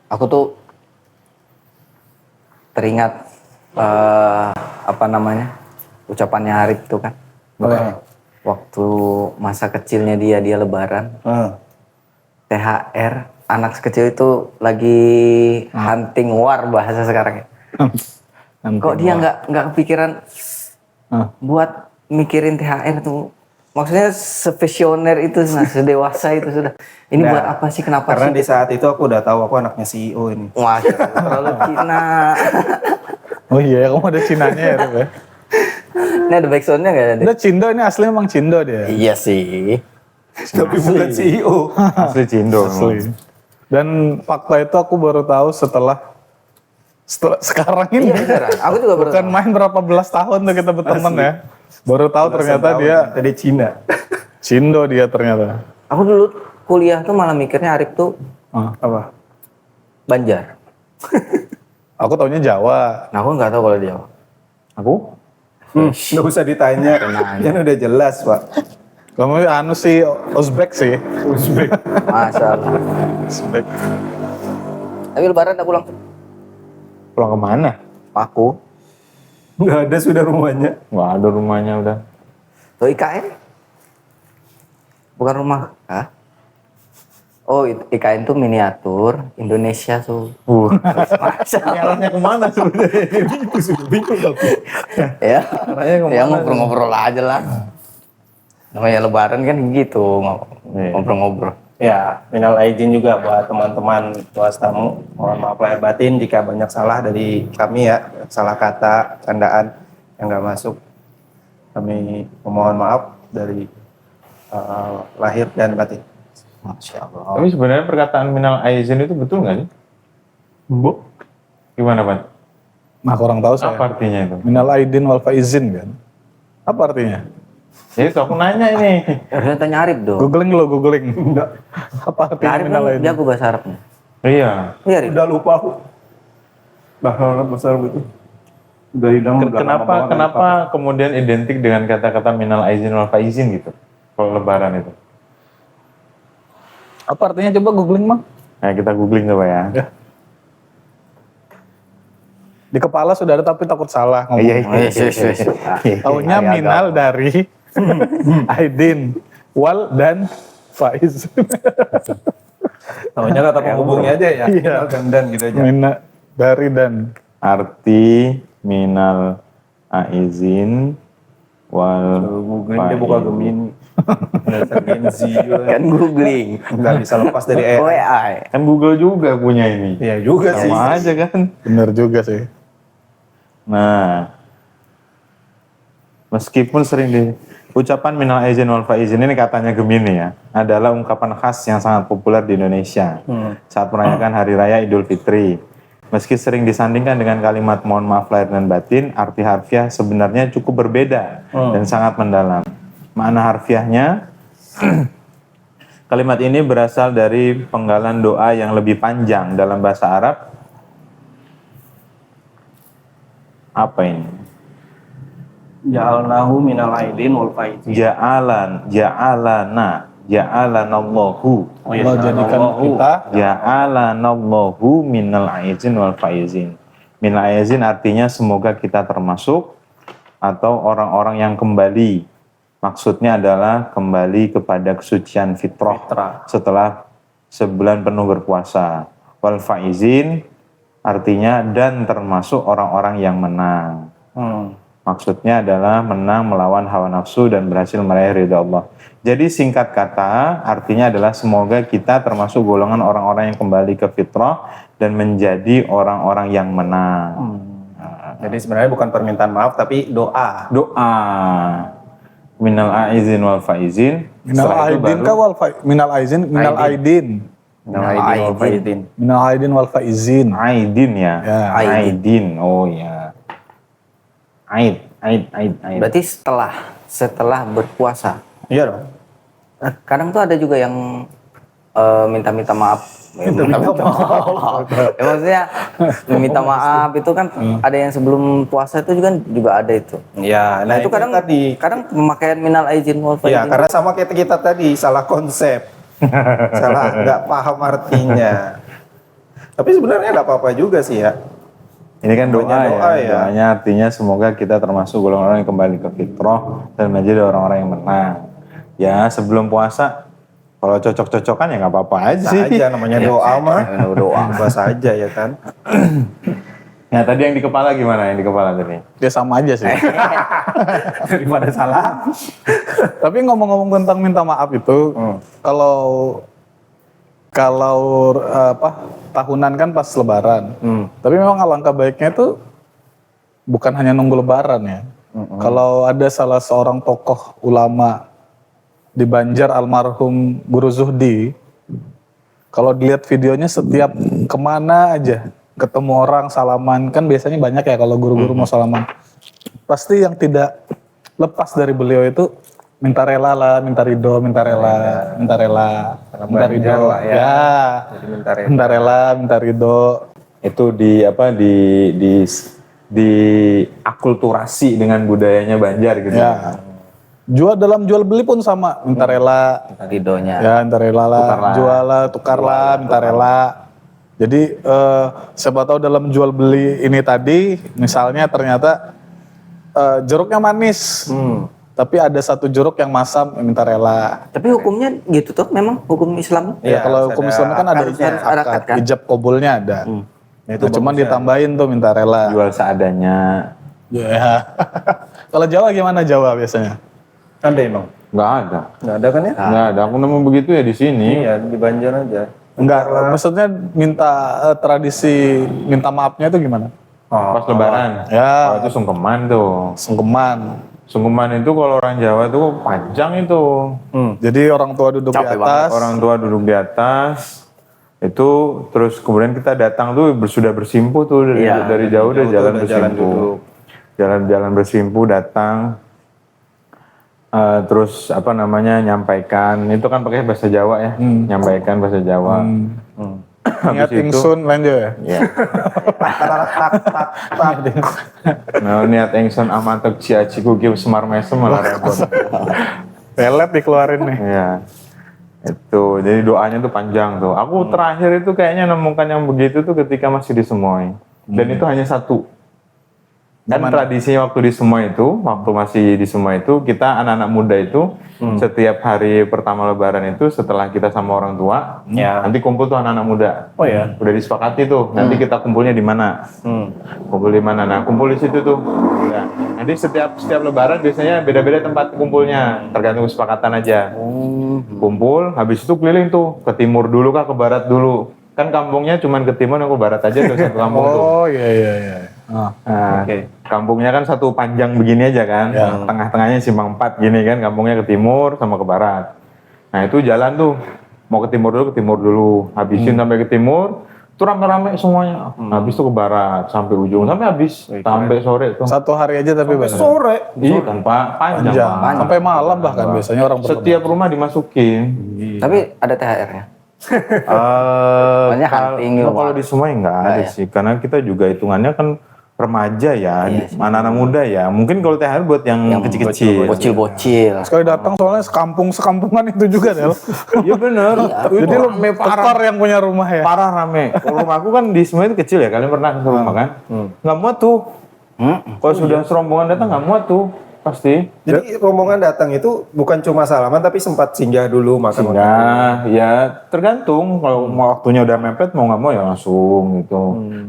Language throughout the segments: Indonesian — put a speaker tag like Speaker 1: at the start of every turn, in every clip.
Speaker 1: Aku tuh teringat ucapannya Arif tuh kan. Waktu masa kecilnya dia lebaran. THR, anak kecil itu lagi hunting war bahasa sekarang ya. Kok dia nggak kepikiran buat mikirin THR tuh? Maksudnya sevisioner itu, sedewasa itu sudah. Ini buat apa sih? Kenapa
Speaker 2: karena
Speaker 1: sih?
Speaker 2: Karena di saat itu aku udah tahu aku anaknya CEO ini.
Speaker 1: Wah, terlalu Cina.
Speaker 3: Oh iya, kamu ada Cinanya ya, Rif, ya?
Speaker 1: Ini ada backsoundnya nggak ada?
Speaker 3: Udah Cindo, ini asli emang Cindo dia.
Speaker 1: Iya sih.
Speaker 2: Tapi bukan CEO.
Speaker 4: Asli Cindo.
Speaker 3: Asli. Dan fakta itu aku baru tahu setelah sekarang ini.
Speaker 1: Iya beneran. Aku juga baru
Speaker 3: Bukan
Speaker 1: tahu.
Speaker 3: main berapa belas tahun tuh kita berteman ya. Baru tahu ternyata dia
Speaker 2: tadi Cina.
Speaker 3: Cindo dia ternyata.
Speaker 1: Aku dulu kuliah tuh malah mikirnya Arif tuh
Speaker 2: Apa?
Speaker 1: Banjar.
Speaker 3: Aku taunya Jawa.
Speaker 1: Nah aku nggak tahu kalau dia.
Speaker 3: Aku?
Speaker 2: Nggak usah ditanya. Kan udah jelas, Pak.
Speaker 3: Kamu anu sih Uzbek sih. Uzbek.
Speaker 1: Masya Allah.
Speaker 3: Uzbek.
Speaker 1: Tapi lebaran aku pulang.
Speaker 4: Pulang kemana?
Speaker 1: Aku.
Speaker 2: Nggak ada sudah rumahnya.
Speaker 4: Nggak ada rumahnya udah.
Speaker 1: Tuh IKN? Bukan rumah. Hah? Oh IKN tuh miniatur Indonesia tuh. Masya Allah.
Speaker 4: Arahnya kemana sebenarnya?
Speaker 2: Itu sudah bingung aku.
Speaker 1: Ya.
Speaker 4: Arahnya kemana?
Speaker 1: Ya ngobrol-ngobrol aja lah. Namanya lebaran kan gitu, ngobrol-ngobrol.
Speaker 2: Ya, minal aidin juga buat teman-teman tuas tamu. Mohon maaf lahir batin jika banyak salah dari kami ya, salah kata, candaan yang nggak masuk. Kami memohon maaf dari lahir dan batin.
Speaker 1: Masya Allah.
Speaker 4: Tapi sebenarnya perkataan minal aizin itu betul nggak sih?
Speaker 2: Bu?
Speaker 4: Gimana, Pak?
Speaker 3: Nah, kurang tahu saya.
Speaker 4: Apa artinya itu?
Speaker 3: Minal aidin wal faizin kan. Apa artinya?
Speaker 4: Ya itu aku nanya ini.
Speaker 1: Harusnya tanya Arif dong.
Speaker 3: Googling lo, googling. Enggak. Apa artinya
Speaker 1: Arif
Speaker 3: minal
Speaker 1: kan
Speaker 3: aidin?
Speaker 1: jago bahasa Arabnya.
Speaker 4: Iya.
Speaker 1: Iya Arif.
Speaker 2: Udah lupa aku. Bahasa Arab itu. Udah hilang.
Speaker 4: Kenapa kemudian identik dengan kata-kata minal aizin wal faizin gitu? Kalau lebaran itu.
Speaker 3: Apa artinya coba googling, Mang?
Speaker 4: Nah, kita googling coba ya.
Speaker 3: Di kepala sudah ada tapi takut salah ngomong.
Speaker 4: Iya.
Speaker 3: Taunya minal dari aidin, wal dan faiz.
Speaker 2: Taunya kata penghubungnya aja ya.
Speaker 3: Iya.
Speaker 2: Dan gitu aja.
Speaker 3: Mina dari dan.
Speaker 4: Arti minal aizin wal
Speaker 2: Googling dia buka Gemini. Dasar Gen Z
Speaker 1: Kan googling.
Speaker 2: nggak bisa lepas dari AI.
Speaker 1: AI.
Speaker 4: Kan Google juga punya ini.
Speaker 2: Iya juga sih.
Speaker 4: Sama aja kan.
Speaker 3: Bener juga sih.
Speaker 4: Nah, meskipun sering ucapan minal aizin wal faizin ini katanya Gemini ya, adalah ungkapan khas yang sangat populer di Indonesia saat merayakan Hari Raya Idul Fitri. Meski sering disandingkan dengan kalimat mohon maaf lahir dan batin, arti harfiah sebenarnya cukup berbeda dan sangat mendalam. Makna harfiahnya, kalimat ini berasal dari penggalan doa yang lebih panjang dalam bahasa Arab. Apa ini?
Speaker 2: Ja'alnahu minal aidin wal faizin.
Speaker 4: Ja'alanallahu.
Speaker 3: Allah jadikan kita
Speaker 4: Ja'alanallahu minal aizin wal faizin. Minal aizin artinya semoga kita termasuk atau orang-orang yang kembali. Maksudnya adalah kembali kepada kesucian fitrah setelah sebulan penuh berpuasa. Wal faizin artinya dan termasuk orang-orang yang menang. Maksudnya adalah menang melawan hawa nafsu dan berhasil meraih ridha Allah. Jadi singkat kata artinya adalah semoga kita termasuk golongan orang-orang yang kembali ke fitrah dan menjadi orang-orang yang menang.
Speaker 2: Jadi sebenarnya bukan permintaan maaf tapi doa.
Speaker 4: Doa. Minal aizin wal faizin.
Speaker 3: minal aidin ka wal minal aizin minal aidin.
Speaker 2: Minal aidin wal faizin.
Speaker 3: Minal aidin wal faizin.
Speaker 4: Aidin ya.
Speaker 3: Ya.
Speaker 4: Aidin. Oh ya. Aid.
Speaker 1: Berarti setelah berpuasa.
Speaker 2: Iya dong.
Speaker 1: Kadang tuh ada juga yang minta-minta maaf. Minta-minta maaf. Ya, maksudnya minta maaf itu kan ada yang sebelum puasa itu juga ada itu.
Speaker 2: Iya,
Speaker 1: Nah itu kadang pemakaian minal aizin wal
Speaker 2: Iya,
Speaker 1: faizin.
Speaker 2: karena sama kayak kita tadi salah konsep. salah nggak paham artinya. Tapi sebenarnya nggak apa-apa juga sih ya.
Speaker 4: Ini kan doa,
Speaker 2: Namanya doa
Speaker 4: ya.
Speaker 2: ya.
Speaker 4: Doanya artinya semoga kita termasuk golongan orang yang kembali ke fitrah dan menjadi orang-orang yang menang. Ya sebelum puasa, kalau cocok-cocokan ya nggak apa-apa aja
Speaker 2: Bisa
Speaker 4: sih.
Speaker 2: aja namanya doa mah.
Speaker 1: Doa.
Speaker 2: Bahasa aja ya kan.
Speaker 4: Nah tadi yang di kepala gimana? Yang di kepala tadi?
Speaker 3: Ya sama aja sih.
Speaker 2: Daripada salah.
Speaker 3: Tapi ngomong-ngomong tentang minta maaf itu, kalau tahunan kan pas Lebaran. Tapi memang alangkah baiknya itu bukan hanya nunggu Lebaran ya. Kalau ada salah seorang tokoh ulama di Banjar, almarhum Guru Zuhdi, kalau dilihat videonya setiap kemana aja ketemu orang salaman, kan biasanya banyak ya kalau guru-guru mau salaman. Pasti yang tidak lepas dari beliau itu minta rela lah, minta ridho, minta rela, minta rela, minta ridho,
Speaker 2: lah ya.
Speaker 3: ya,
Speaker 2: Jadi minta rela.
Speaker 3: minta rela, minta ridho.
Speaker 4: Itu di akulturasi dengan budayanya Banjar gitu.
Speaker 3: Ya. Dalam jual beli pun sama, minta rela,
Speaker 1: Ridhonya.
Speaker 3: ya minta rela lah,
Speaker 4: Tukarlah.
Speaker 3: jual lah, tukar lah, minta rela. Jadi siapa tahu dalam jual beli ini tadi, misalnya ternyata jeruknya manis, tapi ada satu jeruk yang masam, minta rela.
Speaker 1: Tapi hukumnya gitu tuh, memang hukum Islam.
Speaker 3: Ya,
Speaker 2: Iya,
Speaker 3: kalau
Speaker 2: harus
Speaker 3: hukum
Speaker 2: ada
Speaker 3: Islam kan ada
Speaker 2: akadnya.
Speaker 3: ijab,
Speaker 1: Ada akad kan?
Speaker 3: ijab kabulnya ada.
Speaker 2: Nah,
Speaker 3: Itu cuman
Speaker 2: bagusnya.
Speaker 3: ditambahin tuh minta rela.
Speaker 4: Jual seadanya.
Speaker 3: Ya. Kalau Jawa gimana Jawa biasanya?
Speaker 2: Ada emang?
Speaker 4: Nggak ada.
Speaker 2: Nggak ada kan ya?
Speaker 4: Nggak ada. Aku nemu begitu ya di sini.
Speaker 2: Iya, di Banjar aja.
Speaker 3: Enggak, maksudnya minta tradisi minta maafnya itu gimana?
Speaker 4: Pas Lebaran.
Speaker 3: Ya.
Speaker 4: Oh, itu sungkeman tuh.
Speaker 3: Sungkeman.
Speaker 4: Sungkeman itu kalau orang Jawa tuh panjang itu.
Speaker 3: Jadi orang tua duduk di
Speaker 1: Capek
Speaker 3: atas.
Speaker 4: Orang tua duduk di atas. Itu terus kemudian kita datang tuh sudah bersimpuh tuh dari jauh udah jalan
Speaker 2: udah jalan
Speaker 4: bersimpuh.
Speaker 2: duduk.
Speaker 4: Jalan-jalan bersimpuh datang. Terus nyampaikan itu kan pakai bahasa Jawa ya, nyampaikan bahasa Jawa.
Speaker 3: Ingat
Speaker 4: Habis itu-
Speaker 3: ingsun lanjut ya.
Speaker 4: Ya. Nah, niat engson amatek ciaciku give semar mesem malah repot.
Speaker 3: Pelet dikeluarin nih.
Speaker 4: Iya. Itu, jadi doanya tuh panjang tuh. Aku terakhir itu kayaknya nemukan yang begitu tuh ketika masih di Semoy. Dan itu hanya satu. Dan tradisinya waktu di Semoy itu, waktu masih di Semoy itu, kita anak-anak muda itu setiap hari pertama Lebaran itu setelah kita sama orang tua,
Speaker 2: Ya.
Speaker 4: nanti kumpul tuh anak-anak muda.
Speaker 2: Oh ya.
Speaker 4: Udah disepakati tuh, nanti kita kumpulnya di mana? Kumpul di mana? Nah, kumpul di situ tuh. Ya. Nanti setiap Lebaran biasanya beda-beda tempat kumpulnya, tergantung kesepakatan aja. Kumpul, habis itu keliling tuh ke timur dulu kah ke barat dulu. Kan kampungnya cuman ke timur dan ke barat aja tuh satu kampung tuh.
Speaker 3: Oh iya. Ah.
Speaker 4: Nah, kampungnya kan satu panjang begini aja kan, tengah-tengahnya simpang 4 gini kan, kampungnya ke timur sama ke barat. Nah itu jalan tuh, mau ke timur dulu, habisin sampai ke timur, tuh rame-rame semuanya. Habis tuh ke barat sampai ujung, sampai habis, sampai sore tuh.
Speaker 3: Satu hari aja tapi benar.
Speaker 2: Sore.
Speaker 4: Iya kan Pak, panjang Pak.
Speaker 3: Sampai malam bahkan biasanya orang
Speaker 4: Setiap rumah dimasukin.
Speaker 1: Tapi ada THR-nya. Banyak
Speaker 4: Kalau
Speaker 1: hunting,
Speaker 4: kalau di semua nggak ada sih, karena kita juga hitungannya kan remaja ya, anak-anak muda ya. Mungkin kalau THR buat yang kecil-kecil.
Speaker 1: Bocil-bocil.
Speaker 3: Sekali datang soalnya sekampungan itu juga Del.
Speaker 4: Iya bener.
Speaker 3: Jadi lu tekor yang punya rumah ya.
Speaker 4: Parah rame. Kalau rumahku kan di semua itu kecil ya. Kalian pernah ke rumah kan? Nggak muat tuh. Kalau sudah serombongan datang nggak muat tuh pasti.
Speaker 2: Jadi rombongan datang itu bukan cuma salaman tapi sempat singgah dulu makan.
Speaker 4: Nah, ya tergantung. Kalau mau waktunya udah mepet mau nggak mau ya langsung gitu.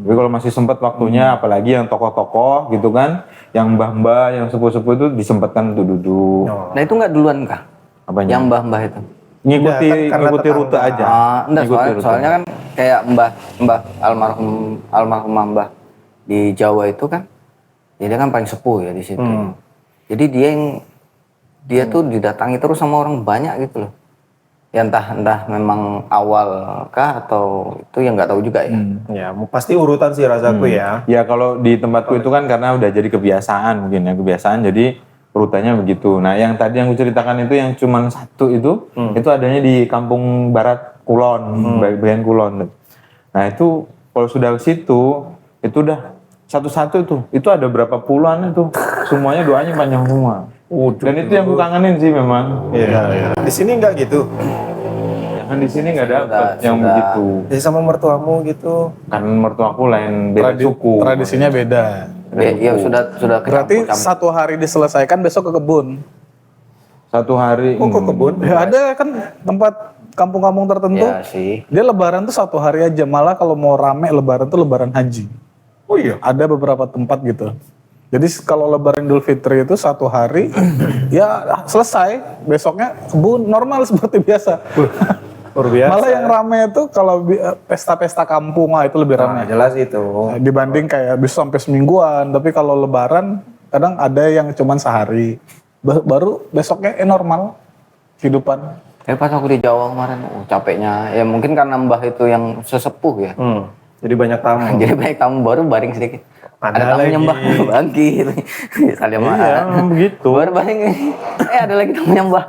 Speaker 4: Tapi kalau masih sempat waktunya, apalagi yang tokoh-tokoh gitu kan, yang mbah-mbah, yang sepuh-sepuh itu disempatkan untuk duduk.
Speaker 1: Nah itu nggak duluan kah?
Speaker 4: Apanya?
Speaker 1: Yang mbah-mbah itu?
Speaker 4: Ngikuti
Speaker 2: Ya, kan karena
Speaker 4: ngikuti rute
Speaker 2: tetangga.
Speaker 4: aja.
Speaker 1: Enggak,
Speaker 4: Ngikuti rute.
Speaker 1: soalnya kan kayak mbah almarhum mbah di Jawa itu kan, ya dia kan paling sepuh ya di situ. Jadi dia tuh didatangi terus sama orang banyak gitu loh. Ya entah memang awal kah atau itu yang nggak tahu juga ya.
Speaker 2: Ya, pasti urutan sih rasaku ya.
Speaker 4: Ya kalau di tempatku itu kan karena udah jadi kebiasaan mungkin ya, kebiasaan jadi rutenya begitu. Nah yang tadi yang aku ceritakan itu yang cuma satu itu adanya di Kampung Barat Kulon, bagian Kulon. Nah itu kalau sudah ke situ itu udah satu-satu tuh, itu ada berapa puluhan itu, semuanya doanya panjang semua. Dan itu yang aku kangenin sih memang.
Speaker 2: Iya. Di sini enggak gitu.
Speaker 4: Yang kan di sini nggak dapat yang
Speaker 1: sudah.
Speaker 4: begitu.
Speaker 2: Jadi sama mertuamu gitu.
Speaker 4: Kan mertuaku lain beda suku.
Speaker 3: Tradisinya beda.
Speaker 1: Ya sudah
Speaker 3: Berarti
Speaker 1: kecampur-campur.
Speaker 3: satu hari diselesaikan besok ke kebun.
Speaker 4: Satu hari.
Speaker 2: Oh, ke kebun?
Speaker 3: Ya ada kan tempat kampung-kampung tertentu.
Speaker 1: Ya sih.
Speaker 3: Dia lebaran tuh satu hari aja. Malah kalau mau rame lebaran tuh lebaran haji.
Speaker 2: Oh iya.
Speaker 3: Ada beberapa tempat gitu. Jadi kalau lebaran Idul Fitri itu satu hari, ya selesai. Besoknya kebun normal seperti biasa.
Speaker 2: Luar biasa.
Speaker 3: Malah yang rame itu kalau pesta-pesta kampung itu lebih
Speaker 2: Nah,
Speaker 3: rame.
Speaker 2: jelas itu.
Speaker 3: Dibanding kayak bisa sampai semingguan. Tapi kalau lebaran kadang ada yang cuman sehari. Baru besoknya normal kehidupan.
Speaker 1: Ya pas aku di Jawa kemarin, capeknya. Ya mungkin karena mbah itu yang sesepuh ya.
Speaker 2: Jadi banyak tamu.
Speaker 1: Jadi banyak tamu baru baring sedikit.
Speaker 2: Ada
Speaker 1: Ada tamunya
Speaker 2: lagi.
Speaker 1: mbah bangkit. Salim
Speaker 4: Iya, begitu.
Speaker 1: Baru baring. Ada lagi tamunya mbah.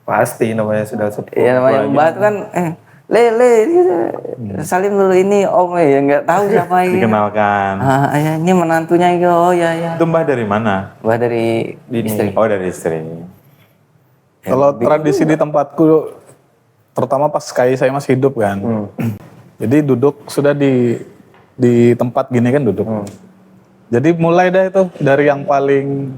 Speaker 2: Pasti namanya sudah sepuh.
Speaker 1: Iya namanya mbah itu kan le gitu. Salim dulu ini om ya nggak tahu siapa ini.
Speaker 4: Dikenalkan.
Speaker 1: Ya, ini menantunya itu. Oh ya ya.
Speaker 4: Itu mbah dari mana?
Speaker 1: Mbah dari istri.
Speaker 4: Oh dari istri.
Speaker 3: Kalau tradisi di tempatku, terutama pas kayak saya masih hidup kan. Jadi duduk sudah di tempat gini kan duduk. Jadi mulai dah itu dari yang paling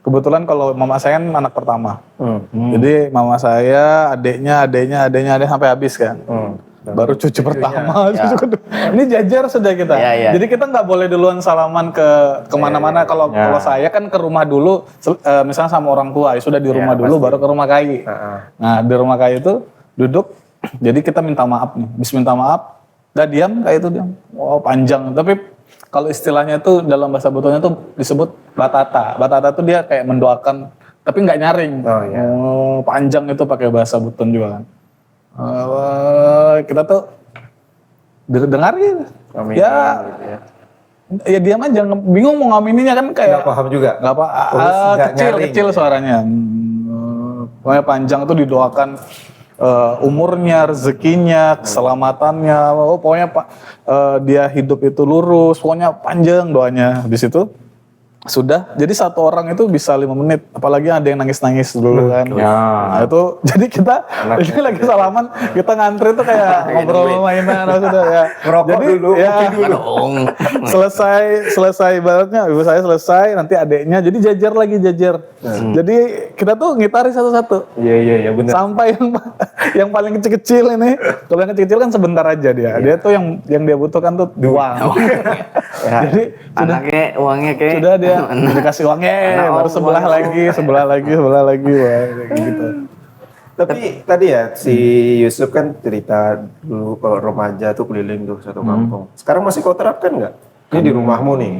Speaker 3: kebetulan kalau mama saya kan anak pertama. Jadi mama saya, adiknya sampai habis kan. Baru cucu pertama, cucu kedua. Ini jajar sudah kita.
Speaker 1: Ya.
Speaker 3: Jadi kita nggak boleh duluan salaman ke kemana-mana. Kalau saya kan ke rumah dulu, misalnya sama orang tua, ya sudah di rumah dulu, baru ke rumah kai. Nah di rumah kai itu duduk, jadi kita minta maaf nih. Bis minta maaf, udah diam kayak itu diam. Oh panjang, tapi kalau istilahnya itu dalam bahasa Butonnya tuh disebut batata. Batata tuh dia kayak mendoakan, tapi nggak nyaring. Oh, panjang itu pakai bahasa Buton juga kan. Kita tuh dengarin. Ya, ya diam aja. Bingung mau ngamininnya kan kayak.
Speaker 2: Nggak paham juga.
Speaker 3: Nggak apa. Kecil suaranya. Pokoknya panjang itu didoakan. Umurnya, rezekinya, keselamatannya, pokoknya dia hidup itu lurus, pokoknya panjang doanya. Di situ sudah, jadi satu orang itu bisa 5 menit, apalagi ada yang nangis-nangis dulu kan. Nah itu, jadi kita ini lagi salaman, kita ngantri tuh kayak ngobrol mainan, sudah ya.
Speaker 2: Ngerokok
Speaker 3: Jadi,
Speaker 2: dulu,
Speaker 3: ya,
Speaker 1: Dong.
Speaker 3: selesai ibaratnya, ibu saya selesai, nanti adeknya, jadi jajar. Jadi kita tuh ngitari satu-satu.
Speaker 2: Iya benar.
Speaker 3: Sampai yang paling kecil-kecil ini, kalau yang kecil-kecil kan sebentar aja dia. Dia tuh yang dia butuhkan tuh uang. Jadi
Speaker 1: Anaknya uangnya kayak
Speaker 3: sudah dia dikasih uangnya, baru sebelah lagi, wah, kayak gitu.
Speaker 2: Tapi tadi ya si Yusuf kan cerita dulu kalau remaja tuh keliling tuh satu kampung. Sekarang masih kau terapkan nggak? Ini di rumahmu nih.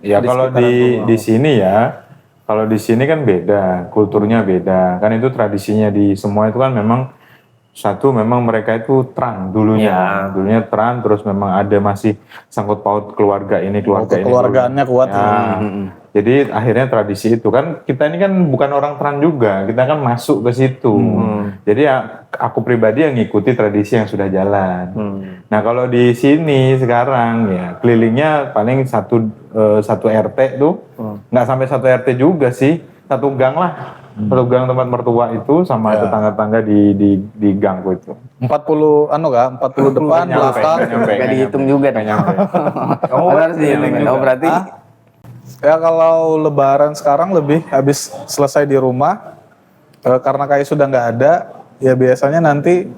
Speaker 4: Ya kalau di sini ya, kalau di sini kan beda, kulturnya beda. Kan itu tradisinya di semua itu kan memang satu memang mereka itu terang dulunya. Dulunya terang, terus memang ada masih sangkut paut keluarga ini, keluarga ini.
Speaker 3: Keluargaannya kuat.
Speaker 4: Ya. Jadi akhirnya tradisi itu kan kita ini kan bukan orang Teran juga, kita kan masuk ke situ. Jadi ya aku pribadi yang ngikuti tradisi yang sudah jalan. Nah kalau di sini sekarang ya kelilingnya paling satu RT tuh, nggak sampai satu RT juga sih, satu gang lah, satu gang tempat mertua itu sama tetangga-tetangga di gangku itu.
Speaker 3: 40 40 depan, belakang.
Speaker 1: nggak dihitung juga.
Speaker 4: Nggak nyampe.
Speaker 1: Kamu harus dihitung. Oh berarti
Speaker 3: Ya kalau lebaran sekarang lebih habis selesai di rumah, karena kayak sudah nggak ada, ya biasanya nanti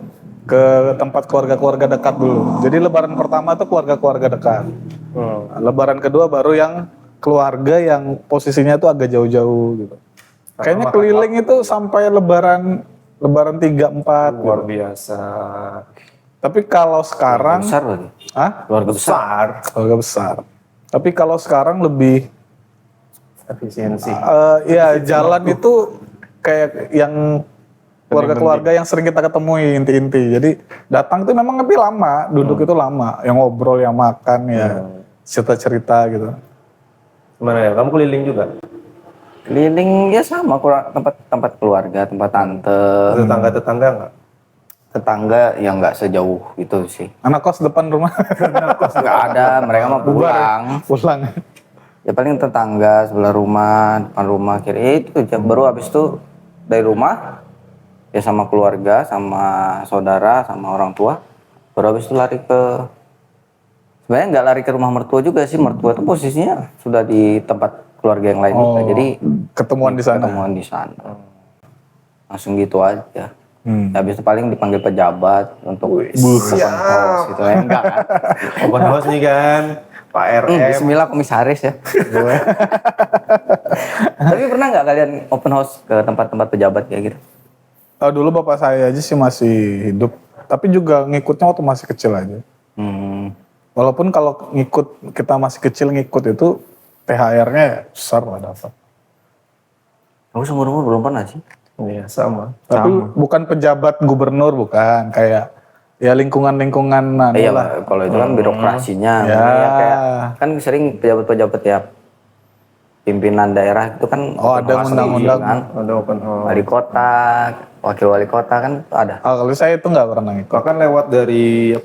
Speaker 3: ke tempat keluarga-keluarga dekat dulu. Jadi lebaran pertama tuh keluarga-keluarga dekat. Lebaran kedua baru yang keluarga yang posisinya tuh agak jauh-jauh gitu. Kayaknya keliling itu sampai lebaran 3, 4.
Speaker 2: Luar biasa.
Speaker 3: Tapi kalau sekarang,
Speaker 1: besar lagi.
Speaker 3: keluarga besar. Tapi kalau sekarang lebih
Speaker 2: Efisiensi.
Speaker 3: ya jalan itu kayak yang keluarga-keluarga yang sering kita ketemui inti-inti. Jadi datang itu memang lebih lama, duduk itu lama, yang ngobrol, yang makan, ya cerita-cerita gitu.
Speaker 2: Gimana ya? Kamu keliling juga?
Speaker 1: Keliling ya sama tempat keluarga, tempat tante,
Speaker 2: Tetangga-tetangga nggak?
Speaker 1: tetangga yang nggak sejauh itu sih.
Speaker 3: Anak kos depan rumah
Speaker 1: Nggak ada, mereka mah
Speaker 3: pulang.
Speaker 1: Ya paling tetangga sebelah rumah, depan rumah kiri itu baru habis itu dari rumah ya sama keluarga, sama saudara, sama orang tua. Baru habis itu lari ke, sebenarnya nggak lari ke rumah mertua juga sih, mertua itu posisinya sudah di tempat keluarga yang lain juga. Jadi
Speaker 3: ketemuan di sana.
Speaker 1: ketemuan di sana. Langsung gitu aja. Habis itu paling dipanggil pejabat untuk open house gitu ya. Enggak kan?
Speaker 2: Open house nih kan, Pak RM.
Speaker 1: Bismillah komisaris ya. Tapi pernah nggak kalian open house ke tempat-tempat pejabat kayak gitu?
Speaker 3: Dulu bapak saya aja sih masih hidup, tapi juga ngikutnya waktu masih kecil aja. Walaupun kalau kita masih kecil ngikut itu THR-nya besar lah dapat.
Speaker 1: Aku seumur-umur belum pernah sih.
Speaker 2: Iya, sama.
Speaker 3: Tapi bukan pejabat gubernur, bukan kayak ya lingkungan-lingkungan.
Speaker 1: Iya,
Speaker 3: lah.
Speaker 1: kalau itu kan birokrasinya.
Speaker 3: Ya.
Speaker 1: Ya, kayak kan sering pejabat-pejabat ya pimpinan daerah itu kan
Speaker 3: Ada
Speaker 1: open house
Speaker 3: undang-undang.
Speaker 1: kan.
Speaker 2: Ada open house.
Speaker 1: Wali kota, wakil wali kota kan itu ada.
Speaker 3: Kalau saya itu nggak pernah ngikut.
Speaker 2: Bahkan lewat dari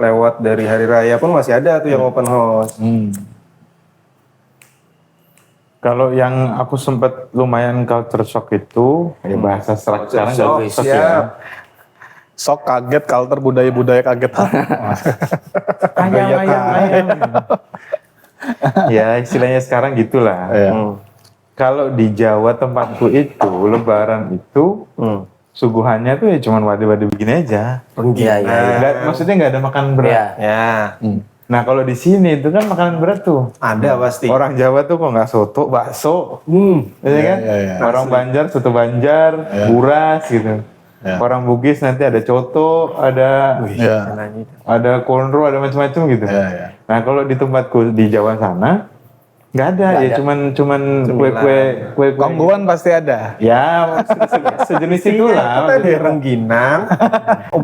Speaker 2: lewat dari hari raya pun masih ada tuh yang open house.
Speaker 4: Kalau yang aku sempat lumayan culture shock itu, ya bahasa sekarang nggak
Speaker 2: shock,
Speaker 4: shock
Speaker 2: siap.
Speaker 4: ya.
Speaker 3: Sok kaget, culture budaya-budaya kaget.
Speaker 4: Ayam. Ya istilahnya sekarang gitulah.
Speaker 3: Iya.
Speaker 4: Kalau di Jawa tempatku itu, Lebaran itu suguhannya tuh ya cuman wadah-wadah begini aja.
Speaker 1: Iya.
Speaker 4: Maksudnya nggak ada makan berat.
Speaker 1: Iya.
Speaker 2: Ya,
Speaker 4: Nah kalau di sini itu kan makanan berat tuh.
Speaker 2: ada pasti.
Speaker 4: Orang Jawa tuh kok nggak soto, bakso, ya kan?
Speaker 3: iya.
Speaker 4: Orang Banjar soto Banjar, buras gitu.
Speaker 3: Iya.
Speaker 4: Orang Bugis nanti ada coto, ada
Speaker 3: Ya.
Speaker 4: konro, ada macam-macam gitu.
Speaker 3: Iya.
Speaker 4: Nah kalau di tempatku di Jawa sana nggak ada, ya cuman kue
Speaker 3: Kongguan pasti ada.
Speaker 4: ya sejenis itulah.
Speaker 2: Ada rengginang,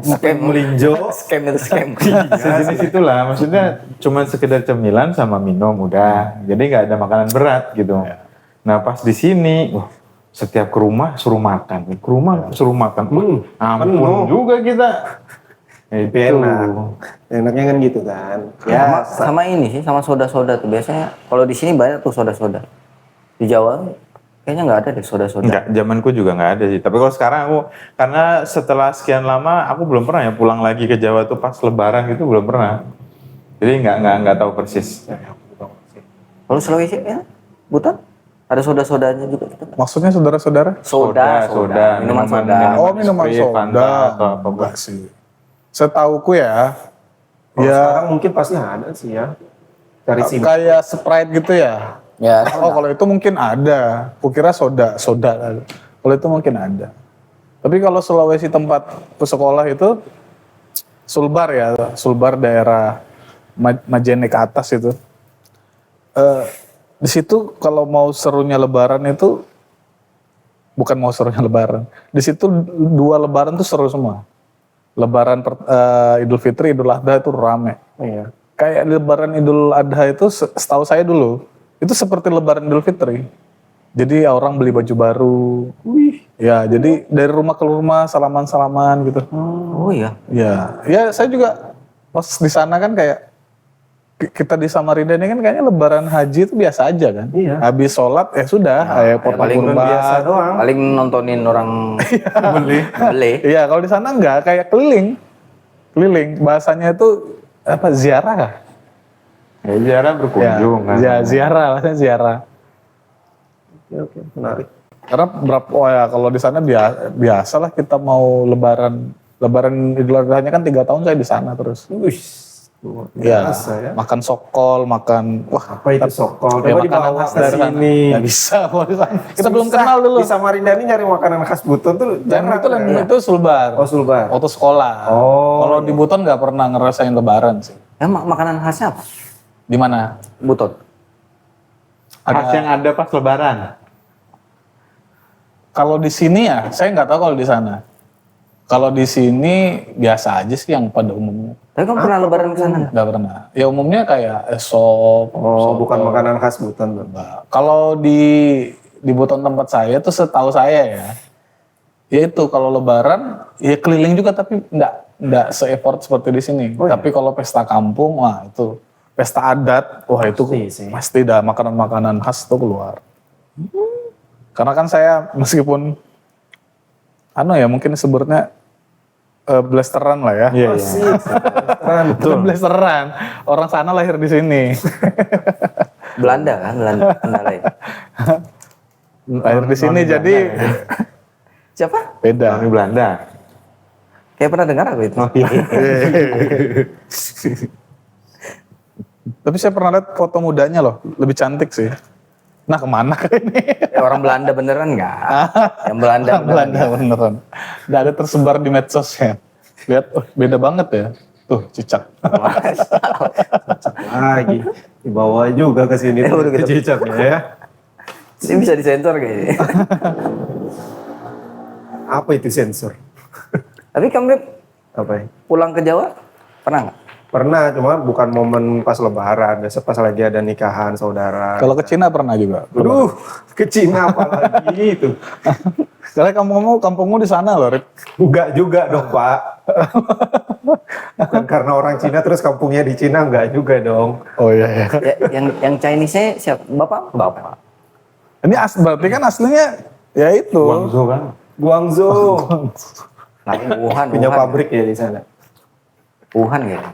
Speaker 1: Scam
Speaker 2: melinjo.
Speaker 1: Scam itu scam.
Speaker 4: Sejenis itulah, maksudnya cuman sekedar cemilan sama minum udah, jadi nggak ada makanan berat gitu. Nah pas di sini, wah, setiap ke rumah suruh makan, ampun
Speaker 2: penuh.
Speaker 4: juga kita. Itu.
Speaker 2: Enaknya kan gitu kan.
Speaker 1: Ya, sama ini sih, sama soda-soda tuh biasanya. Kalau di sini banyak tuh soda-soda. Di Jawa kayaknya nggak ada deh soda-soda.
Speaker 4: Enggak, zamanku juga nggak ada sih. Tapi kalau sekarang karena setelah sekian lama aku belum pernah ya pulang lagi ke Jawa tuh pas Lebaran gitu belum pernah. Jadi nggak tahu persis.
Speaker 1: Kalau Sulawesi ya, Buton ada soda-sodanya juga gitu.
Speaker 3: Maksudnya saudara-saudara?
Speaker 1: Soda. Minuman soda.
Speaker 3: Oh, minuman
Speaker 4: Sprite, Fanta,
Speaker 3: soda.
Speaker 4: atau apa.
Speaker 3: Enggak sih. Setauku ya,
Speaker 2: Kalau
Speaker 3: ya
Speaker 2: sekarang mungkin pasti ada sih ya. Cari sih.
Speaker 3: kayak Sprite gitu ya.
Speaker 1: Ya.
Speaker 3: Oh, kalau itu mungkin ada. Kukira soda. Kalau itu mungkin ada. Tapi kalau Sulawesi tempat ke sekolah itu Sulbar ya, Sulbar daerah Majene ke atas itu. Di situ kalau mau serunya Lebaran itu bukan mau serunya Lebaran. Di situ 2 Lebaran tuh seru semua. Lebaran Idul Fitri, Idul Adha itu rame.
Speaker 2: Iya.
Speaker 3: Kayak Lebaran Idul Adha itu setahu saya dulu itu seperti Lebaran Idul Fitri. Jadi orang beli baju baru. Ya, jadi dari rumah ke rumah salaman-salaman gitu.
Speaker 1: Oh iya.
Speaker 3: Ya saya juga pas di sana kan kayak kita di Samarinda ini kan kayaknya Lebaran Haji itu biasa aja kan.
Speaker 2: Iya.
Speaker 3: Habis sholat ya sudah, potong
Speaker 1: paling
Speaker 3: kurban.
Speaker 2: Biasa doang.
Speaker 1: Paling nontonin orang beli.
Speaker 3: Iya, kalau di sana enggak, kayak keliling. Bahasanya itu apa, ziarah kah?
Speaker 4: Ya ziarah berkunjung kan.
Speaker 3: Ya, ziarah, bahasanya ziarah.
Speaker 2: Oke, menarik.
Speaker 3: Karena kalau di sana biasa lah kita mau Lebaran Idul Adha-nya kan 3 tahun saya di sana terus. Ya, makan sokol, makan
Speaker 2: Apa itu sokol?
Speaker 3: ya,
Speaker 2: Coba
Speaker 3: makanan
Speaker 2: dibawa
Speaker 3: khas
Speaker 2: ke
Speaker 3: dari sana.
Speaker 2: sini.
Speaker 3: Nggak bisa kalau di sana. Kita belum
Speaker 2: Susah.
Speaker 3: kenal dulu.
Speaker 2: Di Samarinda ini nyari makanan khas Buton tuh
Speaker 3: Dan
Speaker 2: jarang.
Speaker 3: itu itu Sulbar.
Speaker 2: Oh, Sulbar.
Speaker 3: Waktu sekolah.
Speaker 2: Oh,
Speaker 3: Kalau di Buton nggak pernah ngerasain Lebaran sih.
Speaker 1: Makanan khasnya apa?
Speaker 3: Di mana?
Speaker 1: Buton.
Speaker 4: Khas yang ada pas Lebaran.
Speaker 3: Kalau di sini ya, saya nggak tahu kalau di sana. Kalau di sini biasa aja sih yang pada umumnya.
Speaker 1: Tapi kamu pernah Lebaran ke sana?
Speaker 3: Nggak pernah. Ya umumnya kayak sop.
Speaker 2: Oh, bukan makanan khas Buton tuh.
Speaker 3: Nggak. Kalau di Buton tempat saya tuh setahu saya ya itu kalau Lebaran ya keliling juga tapi nggak se-effort seperti di sini. Tapi kalau pesta kampung, wah itu pesta adat, wah itu pasti dah makanan-makanan khas tuh keluar. Karena kan saya meskipun anu ya mungkin sebutnya blasteran lah ya.
Speaker 4: Iya, iya.
Speaker 2: Asik.
Speaker 3: Betul. Blasteran. Orang sana lahir di sini.
Speaker 1: Belanda kan, Belanda lain.
Speaker 3: Lahir di sini jadi
Speaker 1: Siapa?
Speaker 3: beda.
Speaker 4: Orang Belanda.
Speaker 1: Kayak pernah dengar aku itu.
Speaker 4: Oh iya.
Speaker 3: Tapi saya pernah lihat foto mudanya loh, lebih cantik sih. Nah kemana ini?
Speaker 1: Ya, orang Belanda beneran nggak? Yang Belanda beneran.
Speaker 3: Belanda beneran. Nggak ada tersebar di medsosnya. Lihat, beda banget ya. Tuh, cicak.
Speaker 2: Lagi dibawa juga ke sini
Speaker 1: udah gitu.
Speaker 2: cicaknya ya.
Speaker 1: Ini bisa disensor kayaknya.
Speaker 2: Apa itu sensor?
Speaker 1: Tapi kamu
Speaker 2: Apa ya?
Speaker 1: pulang ke Jawa pernah nggak?
Speaker 2: Pernah, cuma bukan momen pas lebaran, biasa pas lagi ada nikahan saudara.
Speaker 3: Kalau ke Cina pernah juga.
Speaker 2: Aduh, ke Cina apalagi itu.
Speaker 3: Karena kampungmu di sana loh, Rip.
Speaker 2: Enggak juga dong, Pak. Bukan karena orang Cina terus kampungnya di Cina, enggak juga dong.
Speaker 3: Oh iya ya.
Speaker 1: Ya, yang Chinese-nya siapa? Bapak? Bapak.
Speaker 3: Ini berarti kan aslinya ya itu.
Speaker 4: Guangzhou kan.
Speaker 2: Guangzhou.
Speaker 1: Lagi Wuhan.
Speaker 2: Punya
Speaker 1: Wuhan.
Speaker 2: pabrik ya di sana.
Speaker 1: Wuhan gitu.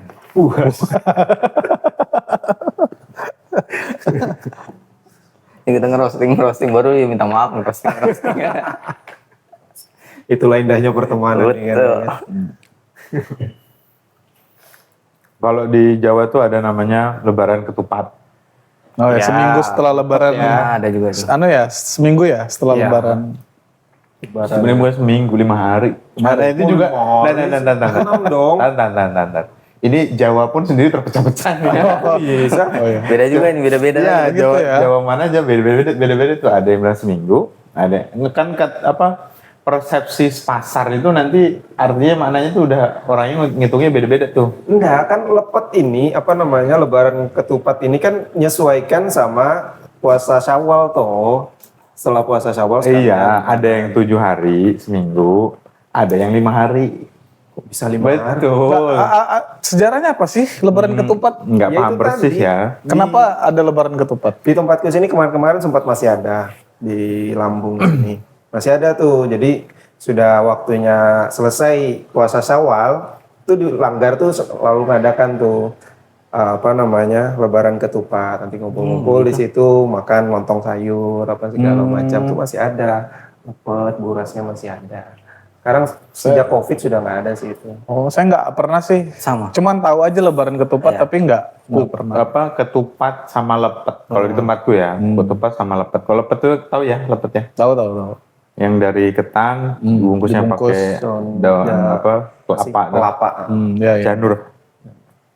Speaker 1: Yang kita ngerosting baru ya minta maaf ngerosting.
Speaker 2: Itulah indahnya pertemanan. ya kan?
Speaker 1: Betul.
Speaker 4: Kalau di Jawa tuh ada namanya Lebaran Ketupat.
Speaker 3: Oh ya,
Speaker 2: Ya,
Speaker 3: seminggu setelah lebaran.
Speaker 1: Ya, ada juga itu.
Speaker 3: Anu ya, seminggu ya setelah
Speaker 2: Ya.
Speaker 3: lebaran.
Speaker 4: Sebenarnya bukan seminggu, 5 hari. Nah, itu juga.
Speaker 2: Enam dong.
Speaker 4: Tan. Ini Jawa pun sendiri terpecah-pecah nih.
Speaker 2: Bisa.
Speaker 3: Oh ya.
Speaker 1: Beda juga ini, beda-beda.
Speaker 4: Iya,
Speaker 3: gitu
Speaker 4: Jawa,
Speaker 3: ya.
Speaker 4: Jawa mana aja beda-beda tuh. Ada yang bilang seminggu, ada kan persepsi pasar itu nanti artinya maknanya tuh udah orangnya ngitungnya beda-beda tuh.
Speaker 2: Enggak, kan lepet ini, apa namanya, lebaran ketupat ini kan menyesuaikan sama puasa Syawal toh. Setelah puasa Syawal sekalian.
Speaker 4: Iya, ada yang 7 hari seminggu, ada yang 5 hari.
Speaker 2: Kok bisa 5 hari?
Speaker 4: Betul.
Speaker 3: Sejarahnya apa sih lebaran ketupat?
Speaker 4: Nggak
Speaker 2: Ya
Speaker 4: paham
Speaker 2: itu
Speaker 4: persis
Speaker 2: tadi.
Speaker 4: ya.
Speaker 3: Kenapa ada lebaran ketupat?
Speaker 2: Di tempatku sini kemarin-kemarin sempat masih ada di Lambung ini. Masih ada tuh. Jadi sudah waktunya selesai puasa Syawal, itu di Langgar tuh selalu ngadakan tuh apa namanya lebaran ketupat. Nanti ngumpul-ngumpul di situ, makan lontong sayur apa segala macam tuh masih ada. Lepet, burasnya masih ada. Sekarang sejak Covid sudah nggak ada sih itu.
Speaker 3: Oh, saya nggak pernah sih.
Speaker 1: Sama.
Speaker 3: Cuman tahu aja lebaran ketupat,
Speaker 1: Iya.
Speaker 3: tapi nggak pernah.
Speaker 4: Ketupat sama lepet. Kalau di tempatku ya, ketupat sama lepet. Kalau lepet tuh tahu ya lepet ya?
Speaker 3: Tahu.
Speaker 4: Yang dari ketan, bungkusnya
Speaker 3: dibungkus
Speaker 4: pakai
Speaker 2: daun-
Speaker 4: daun
Speaker 2: ya,
Speaker 4: kelapa,
Speaker 2: kelapa.
Speaker 3: Ya, ya.
Speaker 4: janur.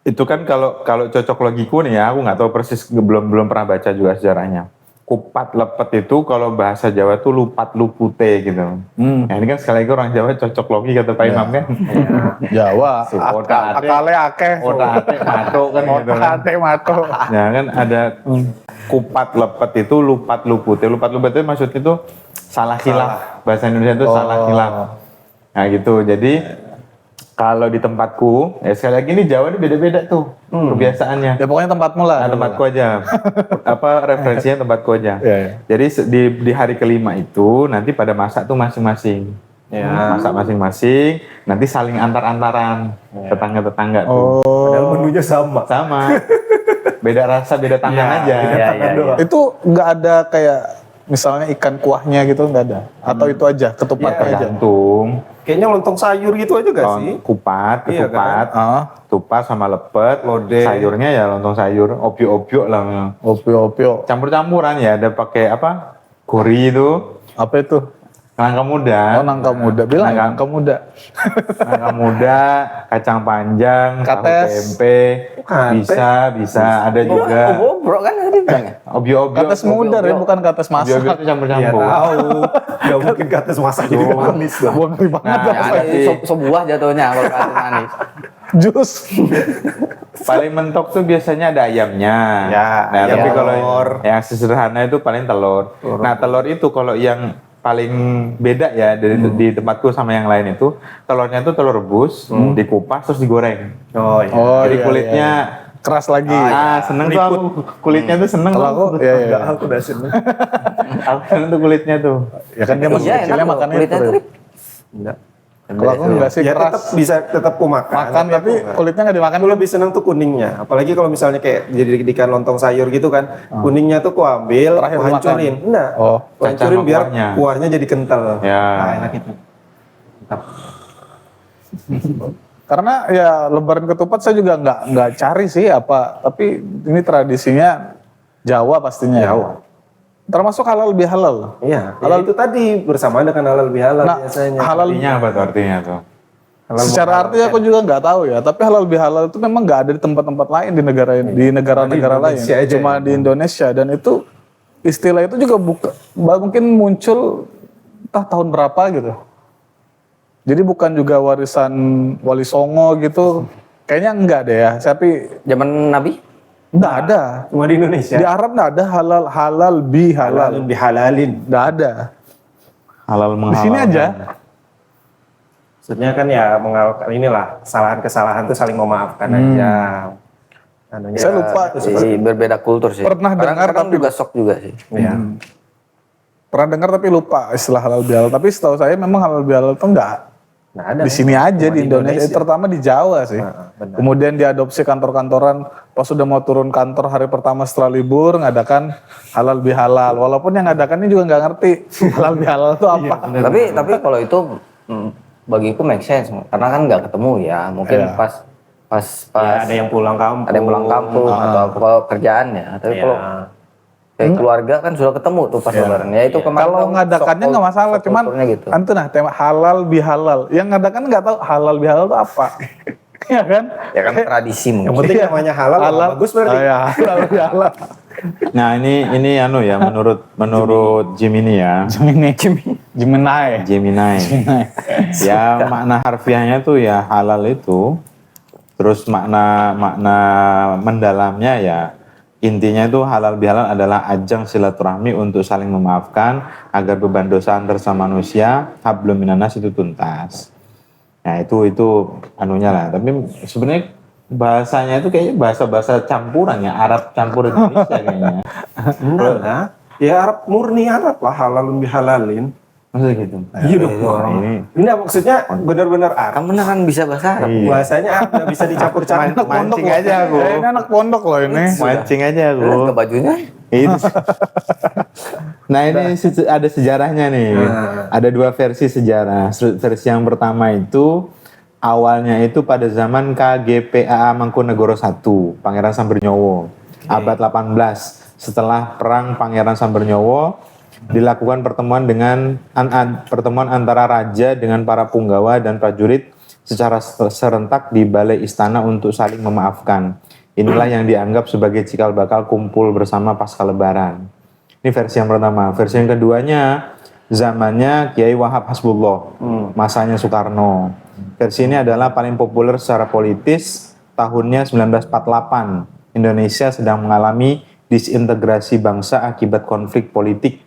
Speaker 4: Itu kan kalau cocok logiku nih ya, aku nggak tahu persis, belum pernah baca juga sejarahnya. Kupat lepet itu kalau bahasa Jawa tuh lupat lupute gitu. Nah ini kan sekali lagi orang Jawa cocok logi kata Pak Imam kan.
Speaker 3: Jawa.
Speaker 4: Otak ate,
Speaker 3: Akale akeh.
Speaker 4: otak ate mato kan gitu kan.
Speaker 3: Ate mato.
Speaker 4: Nah kan ada kupat lepet itu lupat lupute. Lupat lupute maksudnya itu salah hilaf. Bahasa Indonesia itu salah hilaf. Nah gitu. Jadi kalau di tempatku, ya sekali lagi ini Jawa ini beda-beda tuh kebiasaannya.
Speaker 3: Ya pokoknya tempatmu lah.
Speaker 4: Nah, tempatku aja. Referensinya tempatku aja.
Speaker 3: Iya, iya.
Speaker 4: Jadi di hari kelima itu nanti pada masak tuh masing-masing. Ya, masak masing-masing, nanti saling antar-antaran tetangga-tetangga tuh.
Speaker 2: Padahal menunya sama.
Speaker 4: Sama. Beda rasa, beda tangan aja.
Speaker 1: Iya.
Speaker 3: Itu nggak ada kayak misalnya ikan kuahnya gitu nggak ada? Atau itu aja ketupat aja?
Speaker 4: Tergantung.
Speaker 2: Kayaknya lontong sayur gitu aja gak sih?
Speaker 4: Kupat,
Speaker 2: Iya
Speaker 4: ketupat,
Speaker 3: Ah,
Speaker 4: tupat sama lepet,
Speaker 2: Lodeh.
Speaker 4: sayurnya ya lontong sayur, opio-opio lah.
Speaker 3: opio.
Speaker 4: Campur-campuran ya, ada pakai apa? Gori itu,
Speaker 3: Apa itu?
Speaker 4: nangka muda.
Speaker 3: Oh, nangka muda. Bilang nangka muda.
Speaker 4: Nangka muda, kacang panjang, tahu
Speaker 3: Kates.
Speaker 4: tempe, bisa ada juga.
Speaker 1: Bobrok kan tadi bilang ya?
Speaker 4: Obio-obio.
Speaker 3: Kates muda ya, bukan kates
Speaker 4: Obio-obio
Speaker 3: masak.
Speaker 4: itu
Speaker 2: Iya
Speaker 4: campur-campur.
Speaker 2: tahu. Gak mungkin kates masak jadi manis dong.
Speaker 3: Wah, ngeri banget.
Speaker 4: Nah,
Speaker 1: Ya, ada sebuah jatuhnya kalau kata manis.
Speaker 3: Jus.
Speaker 4: Paling mentok tuh biasanya ada ayamnya.
Speaker 2: Ya,
Speaker 4: nah,
Speaker 2: ayam
Speaker 4: tapi kalau
Speaker 2: telur.
Speaker 4: yang sederhana itu paling telur. Nah, telur itu kalau yang paling beda ya dari di tempatku sama yang lain itu, telurnya tuh telur rebus, dikupas terus digoreng.
Speaker 2: Oh iya.
Speaker 3: Oh,
Speaker 4: Jadi
Speaker 3: iya,
Speaker 4: kulitnya
Speaker 3: keras lagi.
Speaker 4: seneng tuh aku. Kulitnya tuh seneng.
Speaker 3: Kalau aku,
Speaker 4: tuh.
Speaker 3: ya,
Speaker 2: Enggak, aku udah seneng.
Speaker 4: Aku seneng tuh kulitnya tuh.
Speaker 3: Ya kan dia masih
Speaker 1: Iya,
Speaker 3: kecilnya
Speaker 1: enak loh.
Speaker 3: makannya
Speaker 1: Kulitnya
Speaker 3: itu.
Speaker 1: tuh, Rip.
Speaker 2: Enggak.
Speaker 3: Kalau aku enggak sih,
Speaker 2: Ya
Speaker 3: keras.
Speaker 2: tetap ku makan.
Speaker 3: Makan tapi
Speaker 2: aku
Speaker 3: kulitnya nggak dimakan.
Speaker 2: Aku lebih senang tuh kuningnya. Apalagi kalau misalnya kayak dijadikan lontong sayur gitu kan. Kuningnya tuh ku ambil,
Speaker 3: Terakhir
Speaker 2: ku
Speaker 3: ku
Speaker 2: hancurin.
Speaker 3: makan.
Speaker 2: Enggak.
Speaker 3: Oh.
Speaker 2: Ku hancurin
Speaker 4: Cacah
Speaker 2: biar
Speaker 4: kuahnya.
Speaker 2: kuahnya jadi kental.
Speaker 4: Ya.
Speaker 2: Nah, enak itu. Mantap.
Speaker 3: Karena ya lebaran ketupat saya juga nggak cari sih apa, tapi ini tradisinya Jawa pastinya.
Speaker 2: Jawa.
Speaker 3: Termasuk halal bihalal.
Speaker 2: Iya, halal itu tadi bersamaan dengan halal bihalal
Speaker 3: Nah,
Speaker 2: biasanya.
Speaker 3: halal
Speaker 4: Artinya apa tuh artinya tuh?
Speaker 2: Halal
Speaker 3: secara arti aku juga nggak tahu ya, tapi halal bihalal itu memang nggak ada di tempat-tempat lain di negara-negara lain,
Speaker 2: Indonesia aja
Speaker 3: cuma
Speaker 2: ya.
Speaker 3: di Indonesia, dan itu istilah itu juga mungkin muncul entah tahun berapa gitu. Jadi bukan juga warisan Wali Songo gitu, kayaknya enggak deh ya. Tapi
Speaker 1: Zaman Nabi?
Speaker 3: enggak ada.
Speaker 2: Cuma di Indonesia.
Speaker 3: Di Arab enggak ada halal bihalal,
Speaker 2: Halalun bihalalin.
Speaker 3: enggak ada.
Speaker 4: Halal
Speaker 3: Di
Speaker 4: menghalalkan.
Speaker 3: sini aja.
Speaker 2: Maksudnya kan ya mengalahkan inilah kesalahan-kesalahan tuh saling memaafkan aja. Anunya,
Speaker 3: Saya lupa.
Speaker 1: Sih, berbeda kultur sih.
Speaker 3: Pernah dengar
Speaker 1: Kadang
Speaker 3: tapi
Speaker 1: juga shock juga sih.
Speaker 2: Ya.
Speaker 3: Pernah dengar tapi lupa istilah halal bihalal. Tapi setahu saya memang halal bihalal itu enggak.
Speaker 2: Nah, ada
Speaker 3: Di sini aja
Speaker 2: Cuma
Speaker 3: di Indonesia, terutama di Jawa sih.
Speaker 2: benar.
Speaker 3: Kemudian diadopsi kantor-kantoran, pas sudah mau turun kantor hari pertama setelah libur ngadakan halal bihalal. Walaupun yang ngadakan ini juga nggak ngerti halal bihalal itu apa.
Speaker 1: Tapi kalau itu bagiku make sense karena kan nggak ketemu ya. Mungkin
Speaker 3: Iya.
Speaker 1: pas
Speaker 2: Ya, ada yang pulang kampung.
Speaker 1: ada yang pulang kampung atau apa kerjaannya. Tapi
Speaker 2: Ya.
Speaker 1: kalau kayak keluarga kan sudah ketemu tuh pas lebaran. Ya itu kemarin
Speaker 3: Kalau
Speaker 1: kan
Speaker 3: ngadakannya nggak masalah,
Speaker 1: shock
Speaker 3: cuman
Speaker 1: kulturnya gitu.
Speaker 3: itu nah tema halal bihalal. Yang ngadakan nggak tahu halal bihalal itu apa. Iya kan?
Speaker 1: Ya kan tradisi
Speaker 2: Yang
Speaker 1: mungkin.
Speaker 2: penting namanya halal, bagus berarti.
Speaker 3: Oh, ya, halal bihalal.
Speaker 4: Nah ini anu ya menurut Gemini ya.
Speaker 3: Gemini.
Speaker 4: Gemini. Ya makna harfiahnya tuh ya halal itu. Terus makna mendalamnya ya intinya itu halal bihalal adalah ajang silaturahmi untuk saling memaafkan agar beban dosa antar sama manusia hablum minanas itu tuntas. Nah itu anunya lah. Tapi sebenarnya bahasanya itu kayaknya bahasa campuran ya, Arab campur Indonesia kayaknya.
Speaker 2: Enggak lah. Ya Arab murni Arab lah halalun bihalalin.
Speaker 4: Maksudnya gitu.
Speaker 2: Iya dong. Ini maksudnya benar-benar Arab.
Speaker 1: Kamu beneran bisa bahasa Arab.
Speaker 4: Iya.
Speaker 2: Bahasanya nggak bisa dicampur-campur.
Speaker 4: Mancing aja aku.
Speaker 3: Ini anak pondok loh ini.
Speaker 4: Mancing aja
Speaker 1: Lihat
Speaker 4: aku.
Speaker 1: ke bajunya.
Speaker 4: Itu. Nah ini ada sejarahnya nih. Ada dua versi sejarah. Versi yang pertama itu awalnya itu pada zaman KGPAA Mangkunegoro I, Pangeran Sambernyowo, abad 18. Setelah perang Pangeran Sambernyowo dilakukan pertemuan antara raja dengan para punggawa dan prajurit secara serentak di balai istana untuk saling memaafkan. Inilah yang dianggap sebagai cikal bakal kumpul bersama pasca lebaran. Ini versi yang pertama. Versi yang keduanya zamannya Kiai Wahab Hasbullah, masanya Soekarno. Versi ini adalah paling populer secara politis. Tahunnya 1948. Indonesia sedang mengalami disintegrasi bangsa akibat konflik politik.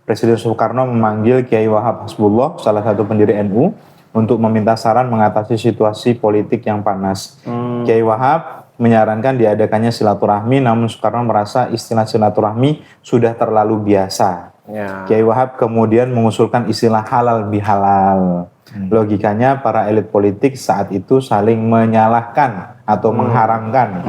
Speaker 4: Presiden Soekarno memanggil Kiai Wahab Hasbullah, salah satu pendiri NU, untuk meminta saran mengatasi situasi politik yang panas. Kiai Wahab menyarankan diadakannya silaturahmi, namun Soekarno merasa istilah silaturahmi sudah terlalu biasa.
Speaker 2: Ya.
Speaker 4: Kiai Wahab kemudian mengusulkan istilah halal bihalal. Logikanya para elit politik saat itu saling menyalahkan atau mengharamkan.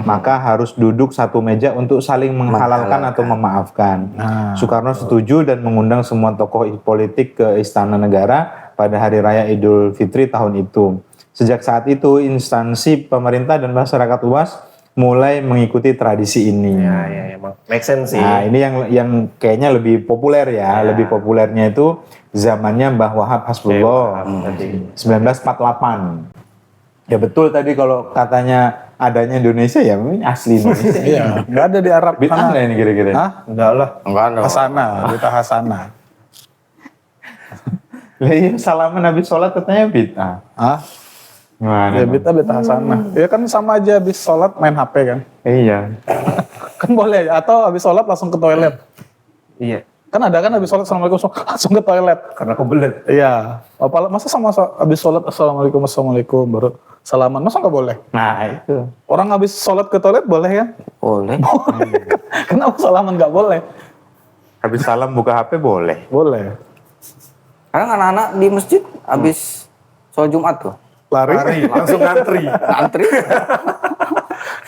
Speaker 4: Maka harus duduk satu meja untuk saling menghalalkan atau memaafkan. Soekarno setuju dan mengundang semua tokoh politik ke Istana Negara pada Hari Raya Idul Fitri tahun itu. Sejak saat itu instansi pemerintah dan masyarakat luas mulai mengikuti tradisi ini.
Speaker 2: Ya, emang make sense sih.
Speaker 4: Nah, ini yang kayaknya lebih populer ya. Lebih populernya itu zamannya Mbah Wahab Hasbullah. 1948. Ya betul tadi kalau katanya adanya Indonesia ya ini asli Indonesia.
Speaker 3: Iya, nggak ada di Arab.
Speaker 4: Bid'ah nggak ini kira-kira?
Speaker 3: Hah?
Speaker 2: Enggak lah.
Speaker 1: Enggak ada.
Speaker 3: Hasana, kita Hasana.
Speaker 4: Lah iya salaman habis sholat katanya bid'ah.
Speaker 3: Hah?
Speaker 4: Gimana?
Speaker 3: Ya beta Hasana. Ya kan sama aja habis sholat main HP kan.
Speaker 4: Iya.
Speaker 3: Kan boleh, atau habis sholat langsung ke toilet.
Speaker 2: Iya.
Speaker 3: Kan ada kan habis sholat assalamualaikum langsung ke toilet.
Speaker 2: Karena kebelet.
Speaker 3: Iya. Masa habis sholat assalamualaikum baru salaman, masa nggak boleh?
Speaker 4: Nah itu.
Speaker 3: Orang habis sholat ke toilet boleh kan?
Speaker 1: Boleh.
Speaker 3: Kenapa salaman nggak boleh?
Speaker 4: Habis salam buka HP boleh.
Speaker 3: Boleh.
Speaker 1: Kadang anak-anak di masjid habis sholat Jumat tuh.
Speaker 3: Lari.
Speaker 2: langsung ngantri.
Speaker 1: Antri.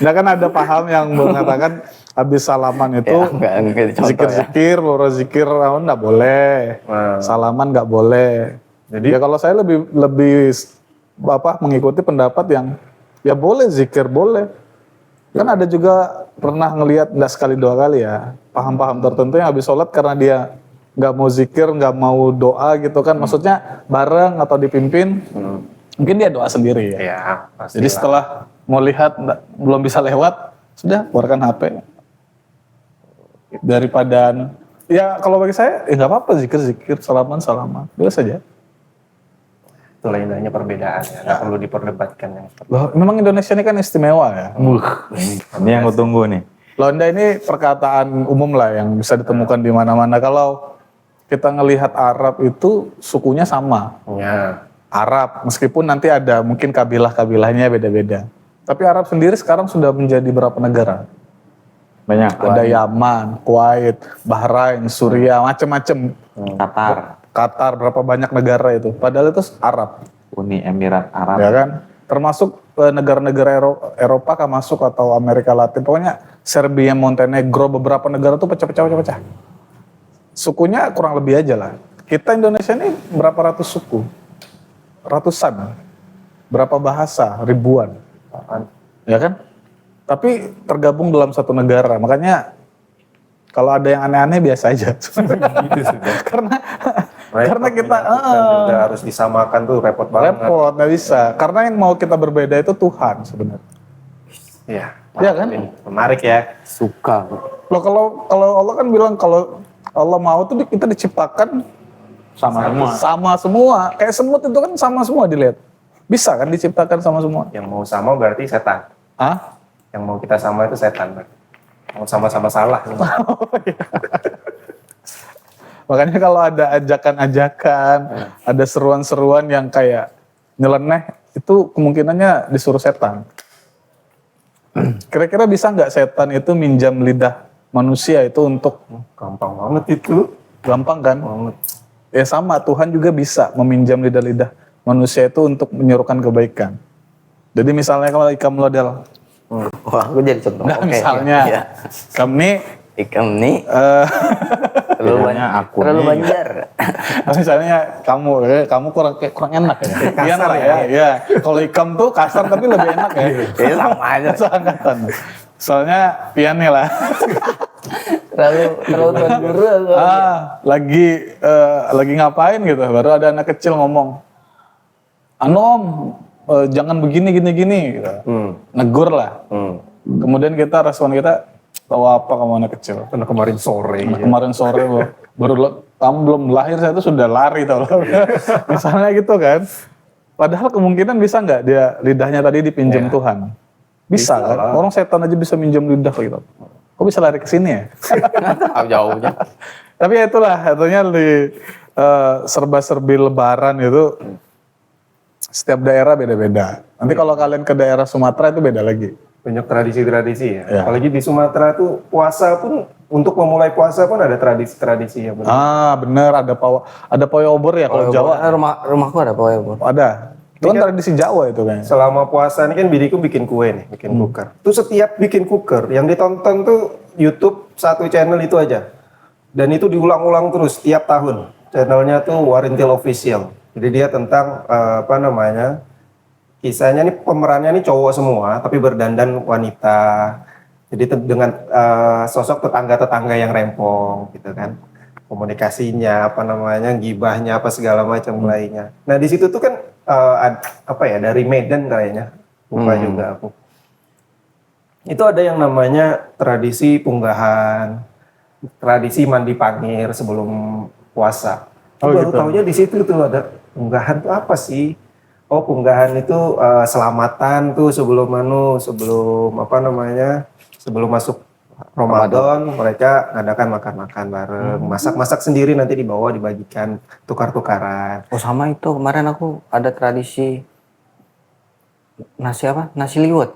Speaker 3: Nah kan ada paham yang mengatakan habis salaman itu
Speaker 1: Ya, enggak dicontoh ya.
Speaker 3: zikir-zikir, loro zikir nggak boleh, salaman nggak boleh. Jadi ya kalau saya lebih mengikuti pendapat yang ya boleh zikir boleh. Kan ada juga pernah ngelihat nggak sekali dua kali ya paham-paham tertentu yang habis sholat karena dia nggak mau zikir, nggak mau doa gitu kan, maksudnya bareng atau dipimpin. Mungkin dia doa sendiri ya.
Speaker 2: Ya, pasti.
Speaker 3: Jadi setelah mau lihat belum bisa lewat, sudah keluarkan HP. Daripada ya kalau bagi saya nggak apa-apa zikir salaman boleh saja.
Speaker 2: Itulah indahnya perbedaan ya, nggak perlu diperdebatkan yang
Speaker 3: Loh, memang Indonesia ini kan istimewa ya.
Speaker 4: Ini yang gue tunggu nih.
Speaker 3: Londa ini perkataan umum lah yang bisa ditemukan di mana-mana. Kalau kita ngelihat Arab itu sukunya sama.
Speaker 2: ya.
Speaker 3: Arab, meskipun nanti ada mungkin kabilah-kabilahnya beda-beda. Tapi Arab sendiri sekarang sudah menjadi berapa negara?
Speaker 4: Banyak.
Speaker 3: Ada Yaman, Kuwait, Bahrain, Suriah, macam-macam. Qatar, berapa banyak negara itu. Padahal itu Arab.
Speaker 4: Uni Emirat Arab.
Speaker 3: Ya kan? Termasuk negara-negara Eropa kan masuk atau Amerika Latin. Pokoknya Serbia, Montenegro, beberapa negara tuh pecah-pecah. Sukunya kurang lebih aja lah. Kita Indonesia ini berapa ratus suku? Ratusan. Berapa bahasa? Ribuan. Ya kan? Tapi tergabung dalam satu negara. Makanya kalau ada yang aneh-aneh biasa aja. karena kita
Speaker 2: juga harus disamakan tuh repot banget.
Speaker 3: repot, nggak bisa. Karena yang mau kita berbeda itu Tuhan sebenarnya.
Speaker 2: Iya.
Speaker 3: Iya kan?
Speaker 2: Menarik ya.
Speaker 1: Suka.
Speaker 3: Loh kalau Allah kan bilang kalau Allah mau tuh kita diciptakan sama semua. Kayak semut itu kan sama semua dilihat. Bisa kan diciptakan sama semua.
Speaker 2: Yang mau sama berarti setan.
Speaker 3: Hah?
Speaker 2: Yang mau kita sama itu setan. Mau sama-sama salah.
Speaker 3: Makanya kalau ada ajakan-ajakan, ada seruan-seruan yang kayak nyeleneh, itu kemungkinannya disuruh setan. Kira-kira bisa nggak setan itu minjam lidah manusia itu untuk
Speaker 2: Gampang banget itu.
Speaker 3: gampang kan?
Speaker 2: Banget.
Speaker 3: Ya sama, Tuhan juga bisa meminjam lidah-lidah manusia itu untuk menyerukan kebaikan. Jadi misalnya kalau ikam model,
Speaker 1: Wah, aku jadi contoh.
Speaker 3: nah
Speaker 1: Oke,
Speaker 3: misalnya
Speaker 1: ya.
Speaker 3: kami
Speaker 1: Ikam nih terlalu
Speaker 4: Bedanya aku
Speaker 1: terlalu
Speaker 4: nih.
Speaker 1: banjar.
Speaker 3: misalnya kamu kurang enak ya. Iya lah ya. Kalau ikam tuh kasar tapi lebih enak ya.
Speaker 1: Ya sama aja.
Speaker 3: Seangkatan. Soalnya pian nih lah.
Speaker 1: Terlalu tuan guru aku.
Speaker 3: Lagi ngapain gitu. Baru ada anak kecil ngomong, Anom, jangan begini gini. Gitu. Negur lah. Kemudian respon kita, tahu apa kamu anak kecil?
Speaker 2: Karena kemarin sore.
Speaker 3: Kemarin sore kamu belum lahir saya tuh sudah lari tau. Misalnya gitu kan. Padahal kemungkinan bisa nggak dia lidahnya tadi dipinjam Tuhan? Bisa kan?
Speaker 2: lah.
Speaker 3: Orang setan aja bisa minjam lidah gitu. Kok bisa lari ke sini ya?
Speaker 1: Tahu jauhnya.
Speaker 3: Tapi ya itulah, artinya di serba-serbi lebaran itu setiap daerah beda-beda. Nanti kalau kalian ke daerah Sumatera itu beda lagi.
Speaker 2: Banyak tradisi-tradisi ya.
Speaker 3: Ya.
Speaker 2: Apalagi di Sumatera tuh puasa pun, untuk memulai puasa pun ada tradisi-tradisi ya.
Speaker 3: Bener, ada pawai obor ya kalau Jawa.
Speaker 1: Rumahku ada pawai obor.
Speaker 3: Ada. Itu kan tradisi Jawa itu kayaknya.
Speaker 2: Selama puasa ini kan biniku bikin kue nih, bikin cooker. Tuh setiap bikin cooker, yang ditonton tuh YouTube satu channel itu aja. Dan itu diulang-ulang terus tiap tahun. Channelnya tuh Warintil Official. Jadi dia tentang kisahnya nih, pemerannya nih cowok semua, tapi berdandan wanita. Jadi dengan sosok tetangga-tetangga yang rempong gitu kan. Komunikasinya, gibahnya, apa segala macam lainnya. Nah di situ tuh kan dari Medan kayaknya, lupa juga aku. Itu ada yang namanya tradisi punggahan, tradisi mandi pangir sebelum puasa. Baru
Speaker 3: gitu.
Speaker 2: taunya di situ tuh ada punggahan tuh apa sih? Oh, punggahan itu selamatan tuh sebelum masuk Ramadan, mereka ngadakan makan-makan bareng, masak-masak sendiri, nanti dibawa dibagikan, tukar-tukaran.
Speaker 1: Oh sama itu kemarin aku ada tradisi nasi liwet.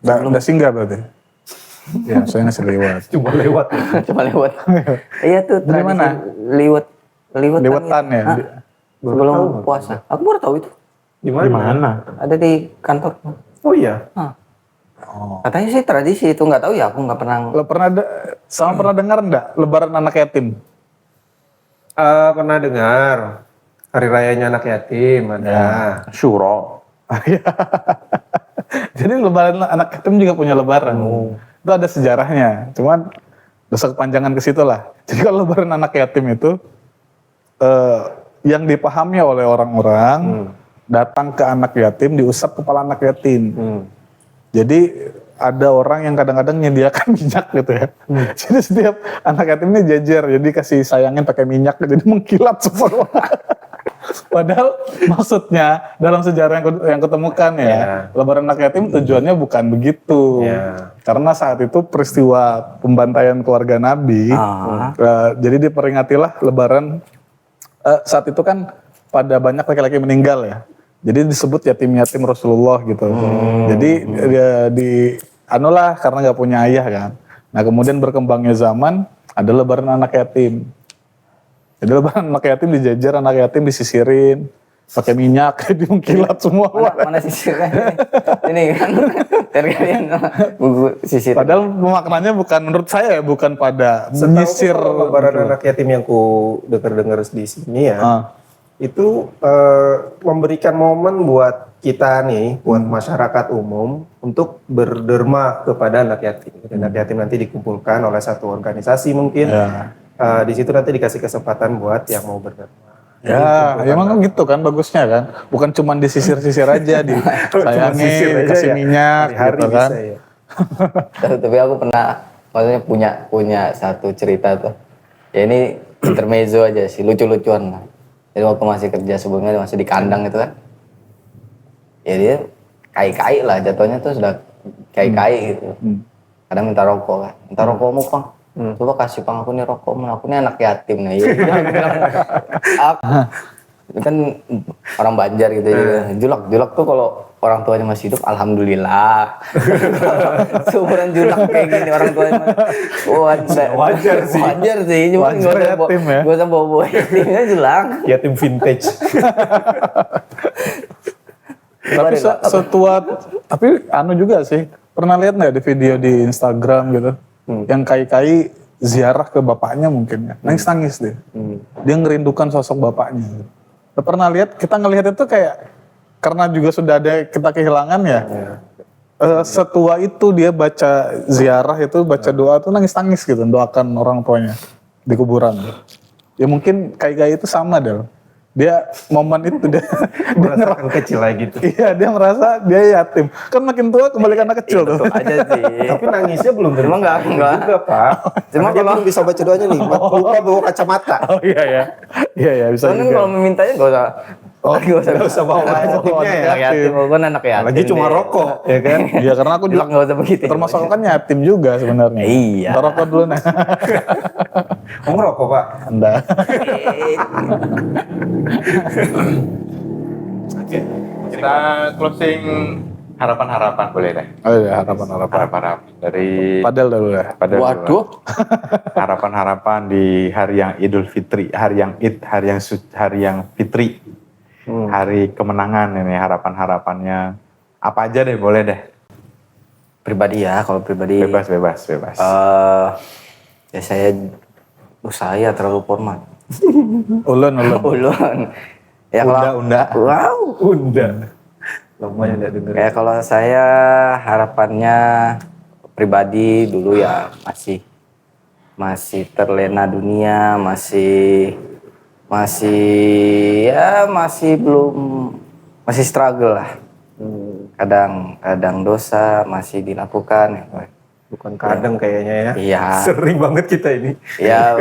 Speaker 3: Udah singgah berarti? Ya, saya nasi lewat.
Speaker 2: Cuma lewat.
Speaker 1: Cuma lewat. Iya tuh
Speaker 3: Dari
Speaker 1: tradisi
Speaker 3: mana?
Speaker 1: liwet
Speaker 3: Liwetan ya.
Speaker 1: Hah? Sebelum puasa. Aku baru tahu itu.
Speaker 2: Di
Speaker 4: Di
Speaker 2: mana?
Speaker 4: mana?
Speaker 1: Ada di kantor.
Speaker 2: Oh iya.
Speaker 1: Katanya sih tradisi itu, nggak tahu ya, aku nggak pernah.
Speaker 3: Lo pernah dengar enggak lebaran anak yatim?
Speaker 2: Pernah dengar hari rayanya anak yatim ada.
Speaker 4: Syuro.
Speaker 3: Jadi lebaran anak yatim juga punya lebaran. Itu ada sejarahnya. Cuman dosa kepanjangan ke situ lah. Jadi kalau lebaran anak yatim itu yang dipahami oleh orang-orang datang ke anak yatim diusap kepala anak yatim. Jadi ada orang yang kadang-kadang menyediakan minyak gitu ya. Jadi setiap anak yatim ini jajar, jadi kasih sayangin pakai minyak, jadi mengkilat semua. Padahal maksudnya dalam sejarah yang kutemukan ya, lebaran anak yatim tujuannya bukan begitu. Karena saat itu peristiwa pembantaian keluarga Nabi, jadi diperingatilah lebaran saat itu kan pada banyak laki-laki meninggal ya. Jadi disebut yatim-yatim Rasulullah gitu. Jadi anulah karena nggak punya ayah kan. Nah kemudian berkembangnya zaman ada lebaran anak yatim. Jadi lebaran anak yatim dijajar, anak yatim disisirin, pakai minyak, dimengkilat semua.
Speaker 1: Mana sisirnya? Ini kan kalian buku sisir.
Speaker 3: Padahal maknanya bukan menurut saya ya, bukan pada menyisir.
Speaker 2: Lebaran anak yatim yang ku dengar di sini ya. Itu memberikan momen buat kita nih, buat masyarakat umum untuk berderma kepada anak yatim. Anak yatim nanti dikumpulkan oleh satu organisasi mungkin. Di situ nanti dikasih kesempatan buat yang mau berderma.
Speaker 3: Ya, emang gitu kan bagusnya kan. Bukan cuma disisir-sisir aja, disayangin, dikasih minyak,
Speaker 2: hari-hari
Speaker 3: gitu kan.
Speaker 2: bisa ya.
Speaker 1: Tapi aku pernah, maksudnya punya satu cerita tuh. Ya ini intermezzo aja sih, lucu-lucuan lah. Jadi waktu masih kerja sebelumnya masih di kandang itu kan. Ya dia kai-kai lah jatuhnya tuh sudah kai-kai gitu. Kadang minta rokok kan. Minta rokokmu Pang. Coba kasih Pang aku nih rokokmu. Aku nih anak yatim. Nah, iya. Aku kan orang Banjar gitu ya. Julak tuh kalau orang tuanya masih hidup alhamdulillah. Seumuran julak kayak gini orang tuanya. Wajar sih. Wajar sih. Cuma
Speaker 3: Wajar yatim ya.
Speaker 1: Gak usah bawa-bawa yatimnya julak.
Speaker 2: Yatim vintage.
Speaker 3: Tapi setua, tapi anu juga sih. Pernah lihat nggak di video di Instagram gitu? Yang kai-kai ziarah ke bapaknya mungkin ya. Nangis-nangis dia. Dia ngerindukan sosok bapaknya. Pernah lihat, kita ngelihat itu kayak karena juga sudah ada kita kehilangan ya. Setua itu dia baca ziarah itu, baca doa tuh nangis-nangis gitu, doakan orang tuanya di kuburan. Ya mungkin kai-kai itu sama Del. Dia momen itu dia
Speaker 2: Merasakan kecil lagi gitu.
Speaker 3: Iya, dia merasa dia yatim. Kan makin tua kembali ke anak kecil tuh.
Speaker 1: Aja sih.
Speaker 2: Tapi nangisnya belum
Speaker 1: Cuma enggak.
Speaker 2: juga Pak.
Speaker 1: Cuma
Speaker 2: Dia
Speaker 1: kalau
Speaker 2: belum bisa baca doanya nih. Lupa bawa kacamata.
Speaker 3: Oh iya ya. Iya ya, bisa
Speaker 1: soalnya
Speaker 3: juga.
Speaker 1: kalau memintanya enggak usah.
Speaker 2: Nggak usah bawa yatimnya ya.
Speaker 1: Anak yatim, bukan anak yatim.
Speaker 2: Lagi cuma
Speaker 1: deh.
Speaker 2: rokok, ya kan?
Speaker 3: Iya, karena aku juga
Speaker 1: Nggak usah begitu.
Speaker 3: termasuk aku kan yatim juga sebenarnya.
Speaker 1: Iya.
Speaker 3: Ntar rokok dulu nah.
Speaker 2: Kamu ngerokok Pak?
Speaker 3: Anda.
Speaker 4: Oke. Kita closing harapan-harapan boleh deh.
Speaker 3: Oh iya, harapan-harapan.
Speaker 4: Harapan-harapan dari
Speaker 3: Padel dulu ya.
Speaker 4: pada
Speaker 1: Waduh.
Speaker 4: harapan-harapan di hari yang Idul Fitri, hari yang Id, hari yang Fitri, hari kemenangan ini harapan-harapannya apa aja deh, boleh deh.
Speaker 1: Pribadi ya, kalau pribadi.
Speaker 4: Bebas.
Speaker 1: Ya saya terlalu formal.
Speaker 3: Ulun.
Speaker 1: Ulun. Ya kalau
Speaker 4: Unda.
Speaker 1: wow.
Speaker 2: Unda. Lama ya nggak denger.
Speaker 1: Kayak kalau saya harapannya pribadi dulu ya masih terlena dunia, masih struggle lah. Kadang dosa masih dilakukan.
Speaker 2: Bukan kadang kayaknya ya.
Speaker 1: Iya.
Speaker 2: Sering banget kita ini.
Speaker 1: Ya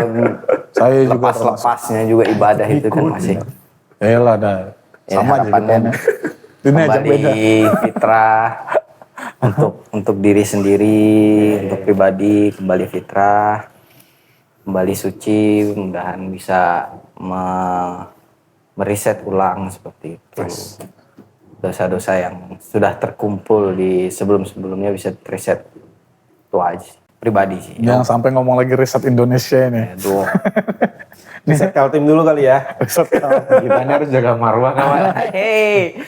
Speaker 3: Saya juga
Speaker 1: lepas-lepasnya juga ibadah itu kan masih.
Speaker 3: Ya lah ada.
Speaker 1: Ya,
Speaker 3: Sama aja
Speaker 1: harapannya
Speaker 3: gitu. Ini aja beda.
Speaker 1: kembali fitrah untuk diri sendiri, untuk pribadi kembali fitrah, kembali suci, mudahan bisa meriset ulang seperti itu. Dosa-dosa yang sudah terkumpul di sebelum-sebelumnya bisa reset. Itu aja. pribadi sih.
Speaker 3: Jangan sampai ngomong lagi riset Indonesia ini.
Speaker 1: Aduh.
Speaker 2: Riset Kaltim dulu kali ya.
Speaker 4: Kita ini harus jaga marwah kawan.
Speaker 1: Hei,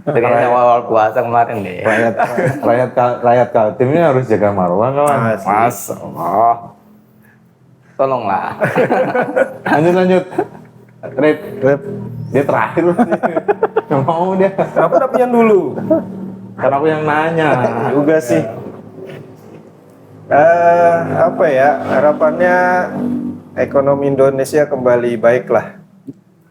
Speaker 1: terkait awal puasa kemarin deh.
Speaker 4: Rakyat Kaltim ini harus jaga marwah kawan.
Speaker 1: Mas Allah, tolonglah.
Speaker 4: Lanjut. Rip. Dia terakhir. Nggak mau dia.
Speaker 2: Kenapa dapetnya dulu?
Speaker 4: Karena aku yang nanya.
Speaker 2: Juga sih. Apa ya, harapannya ekonomi Indonesia kembali baik lah.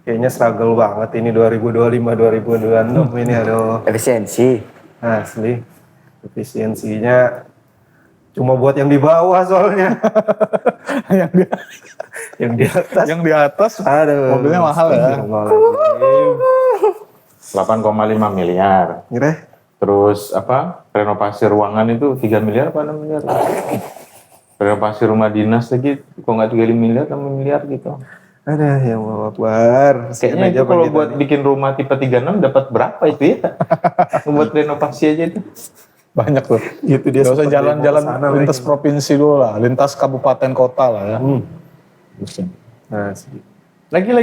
Speaker 2: Kayaknya struggle banget ini 2025-2026 ini, aduh.
Speaker 1: Efisiensi.
Speaker 2: Asli. Efisiensinya cuma buat yang di bawah soalnya. yang di atas.
Speaker 3: Yang di atas
Speaker 2: Aduh.
Speaker 3: mobilnya mahal ya.
Speaker 4: 8,5 miliar.
Speaker 2: Gila.
Speaker 4: Terus renovasi ruangan itu 3 miliar apa 6 miliar? Renovasi rumah dinas lagi kok nggak 35 miliar 6 miliar gitu.
Speaker 2: Ada yang mau keluar.
Speaker 4: Kayaknya itu kalau buat bikin rumah tipe 36 dapat berapa itu ya? Buat renovasi aja itu.
Speaker 3: Banyak tuh.
Speaker 2: Itu dia.
Speaker 3: Gak usah
Speaker 2: sempat
Speaker 3: jalan-jalan
Speaker 2: demo kesana
Speaker 3: lintas
Speaker 2: lagi.
Speaker 3: provinsi dulu lah, lintas kabupaten kota lah ya.
Speaker 2: Asli.
Speaker 4: Lagi.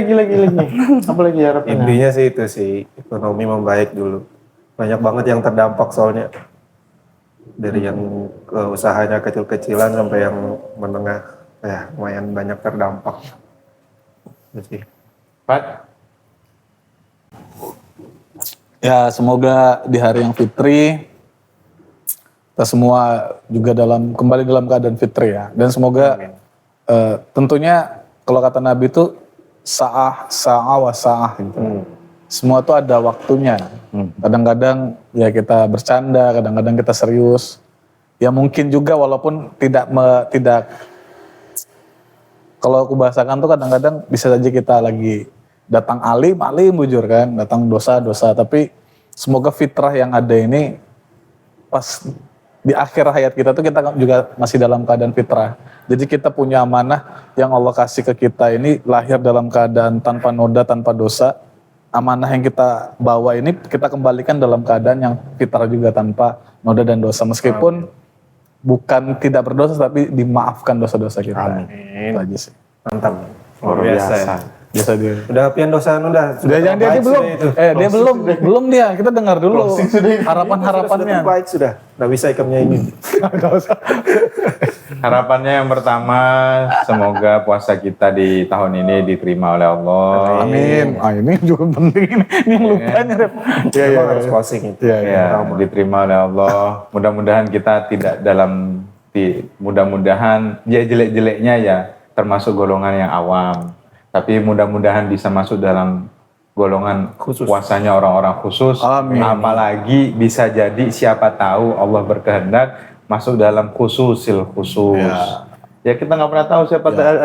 Speaker 4: Apa lagi harapannya?
Speaker 2: Intinya sih itu sih, ekonomi membaik dulu. Banyak banget yang terdampak soalnya. Dari yang usahanya kecil-kecilan sampai yang menengah, ya lumayan banyak terdampak. Itu sih.
Speaker 4: Pat,
Speaker 3: Ya semoga di hari yang fitri kita semua juga kembali dalam keadaan fitri ya. Dan semoga tentunya kalau kata Nabi itu sa'ah wa sa'ah gitu. Semua tuh ada waktunya. Kadang-kadang ya kita bercanda, kadang-kadang kita serius. Ya mungkin juga walaupun tidak kalau aku bahasakan tuh kadang-kadang bisa saja kita lagi datang alim bujur kan, datang dosa, tapi semoga fitrah yang ada ini pas di akhir hayat kita tuh kita juga masih dalam keadaan fitrah. Jadi kita punya amanah yang Allah kasih ke kita ini lahir dalam keadaan tanpa noda, tanpa dosa. Amanah yang kita bawa ini kita kembalikan dalam keadaan yang fitrah juga tanpa noda dan dosa. Meskipun bukan tidak berdosa tapi dimaafkan dosa-dosa kita.
Speaker 2: Amin.
Speaker 3: Itu aja sih.
Speaker 2: Mantap.
Speaker 4: luar
Speaker 2: biasa.
Speaker 4: biasa.
Speaker 3: Biasa dia.
Speaker 2: Udah apian dosaan udah.
Speaker 3: Dia jangan dia
Speaker 2: terbaik
Speaker 3: belum.
Speaker 2: sudah itu.
Speaker 3: Dia belum dia. Kita dengar dulu harapan-harapannya.
Speaker 2: Sudah terbaik sudah. Nggak bisa ikamnya ini.
Speaker 3: Enggak usah.
Speaker 4: Harapannya yang pertama, semoga puasa kita di tahun ini diterima oleh Allah.
Speaker 3: Amin. Ini juga penting ini yang lupanya. Iya,
Speaker 2: Memang harus closing itu.
Speaker 4: Ya, diterima oleh Allah. Mudah-mudahan kita tidak mudah-mudahan ya jelek-jeleknya ya termasuk golongan yang awam. Tapi mudah-mudahan bisa masuk dalam golongan
Speaker 2: Khusus.
Speaker 4: puasanya orang-orang khusus.
Speaker 3: Amin.
Speaker 4: Apalagi bisa jadi siapa tahu Allah berkehendak masuk dalam khususil khusus. Ya kita nggak pernah tahu siapa ada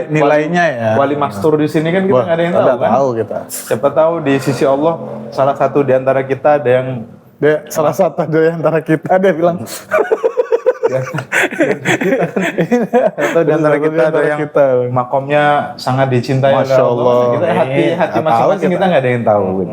Speaker 3: Nilainya ya.
Speaker 4: wali makstur di sini kan kita nggak ada yang tahu kan.
Speaker 3: Tahu kita.
Speaker 4: Siapa tahu di sisi Allah salah satu di antara kita ada yang
Speaker 3: Dia salah satu dari antara kita dia bilang
Speaker 4: atau di antara kita ada yang makomnya sangat dicintai oleh
Speaker 3: Masya Allah.
Speaker 4: Kita hati masing-masing kita nggak ada yang tahu. Gitu.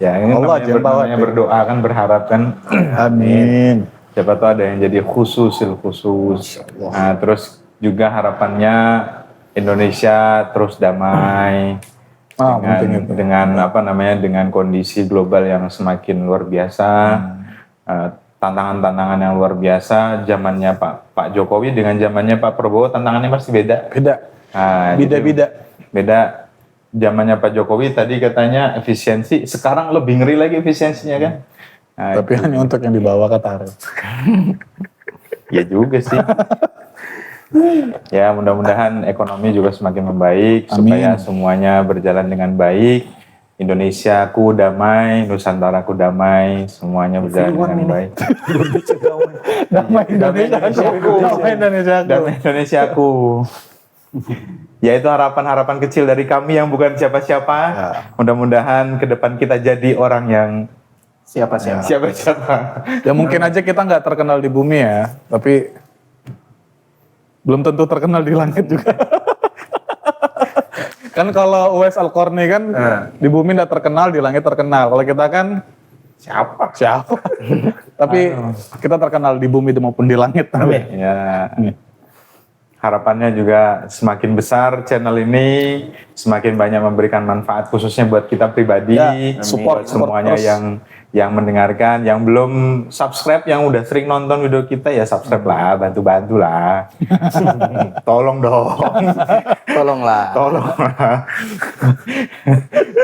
Speaker 4: Ya ini
Speaker 3: Allah
Speaker 4: namanya berdoa kan berharap kan.
Speaker 3: Amin.
Speaker 4: Siapa tahu ada yang jadi khususil khusus. Nah, terus juga harapannya Indonesia terus damai. Dengan kondisi global yang semakin luar biasa, tantangan-tantangan yang luar biasa. Zamannya Pak Jokowi dengan zamannya Pak Prabowo tantangannya pasti beda. Nah, beda. Zamannya Pak Jokowi tadi katanya efisiensi, sekarang lebih ngeri lagi efisiensinya kan. Nah,
Speaker 3: Tapi hanya untuk yang dibawa ke Tarif.
Speaker 4: Ya juga sih. Ya mudah-mudahan ekonomi juga semakin membaik.
Speaker 3: Amin.
Speaker 4: Supaya semuanya berjalan dengan baik. Indonesiaku damai, Nusantaraku damai, semuanya berjalan dengan baik.
Speaker 3: Damai Indonesia.
Speaker 4: Damai Indonesiaku. Ya itu harapan-harapan kecil dari kami yang bukan siapa-siapa.
Speaker 3: Ya.
Speaker 4: Mudah-mudahan ke depan kita jadi orang yang
Speaker 2: Siapa-siapa.
Speaker 4: siapa-siapa.
Speaker 3: Ya mungkin aja kita nggak terkenal di bumi ya, tapi belum tentu terkenal di langit juga. Kan kalau Uwais Al-Qarni kan di bumi nggak terkenal, di langit terkenal. Kalau kita kan
Speaker 2: Siapa?
Speaker 3: Siapa? Tapi kita terkenal di bumi maupun di langit.
Speaker 2: Amin.
Speaker 4: Ya. Harapannya juga semakin besar channel ini, semakin banyak memberikan manfaat khususnya buat kita pribadi,
Speaker 3: Ya, support
Speaker 4: semuanya
Speaker 3: terus.
Speaker 4: yang mendengarkan, yang belum subscribe, yang udah sering nonton video kita ya subscribe lah, bantu-bantu lah. Tolong dong.
Speaker 1: Tolonglah.
Speaker 4: Tolonglah.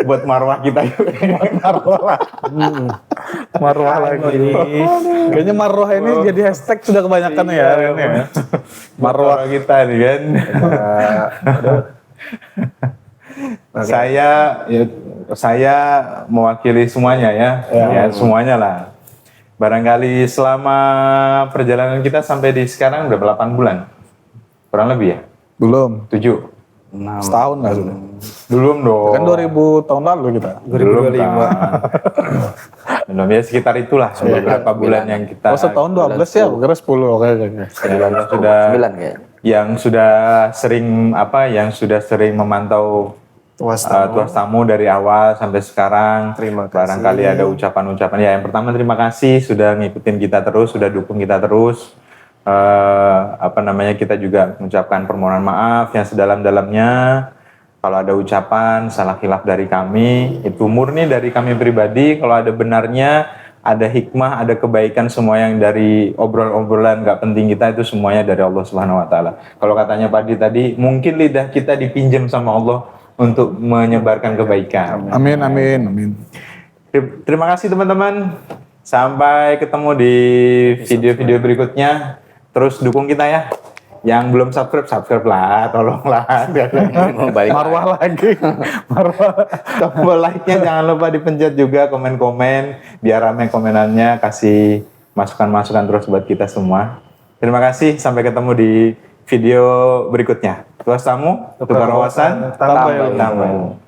Speaker 4: Buat marwah kita juga.
Speaker 3: Marwah lagi. Kayaknya marwah ini jadi hashtag sudah kebanyakan ya. Ini ya.
Speaker 4: Marwah kita nih kan. Saya mewakili semuanya ya. Ya, semuanya lah. Barangkali selama perjalanan kita sampai di sekarang udah 8 bulan. Kurang lebih ya?
Speaker 3: Belum.
Speaker 4: 7.
Speaker 3: Setahun lah sudah.
Speaker 4: Belum dong.
Speaker 3: Kan 2000 tahun lalu kita.
Speaker 2: 2025.
Speaker 4: Belum ya sekitar itulah beberapa bulan yang kita
Speaker 3: Oh setahun 12 ya, kira 10. Oke.
Speaker 4: yang sudah
Speaker 1: 9 kayaknya.
Speaker 4: yang sudah sering memantau
Speaker 2: Tuas
Speaker 4: tuas tamu dari awal sampai sekarang.
Speaker 2: Terima kasih.
Speaker 4: Barangkali ada ucapan-ucapan ya. Yang pertama terima kasih sudah ngikutin kita terus, sudah dukung kita terus. Kita juga mengucapkan permohonan maaf yang sedalam-dalamnya. Kalau ada ucapan salah khilaf dari kami, itu murni dari kami pribadi. Kalau ada benarnya, ada hikmah, ada kebaikan, semua yang dari obrolan nggak penting kita itu semuanya dari Allah Subhanahu Wa Taala. Kalau katanya Padi tadi, mungkin lidah kita dipinjam sama Allah untuk menyebarkan kebaikan.
Speaker 3: Amin, amin, amin.
Speaker 4: Terima kasih teman-teman. Sampai ketemu di video-video berikutnya. Terus dukung kita ya. Yang belum subscribe lah, tolonglah.
Speaker 3: Marwah lagi. Marwah.
Speaker 4: Tombol like-nya jangan lupa dipencet juga, komen-komen biar rame komenannya, kasih masukan-masukan terus buat kita semua. Terima kasih, sampai ketemu di video berikutnya. Tuas tamu, tukar wawasan,
Speaker 2: tambah
Speaker 4: tambah ilmu.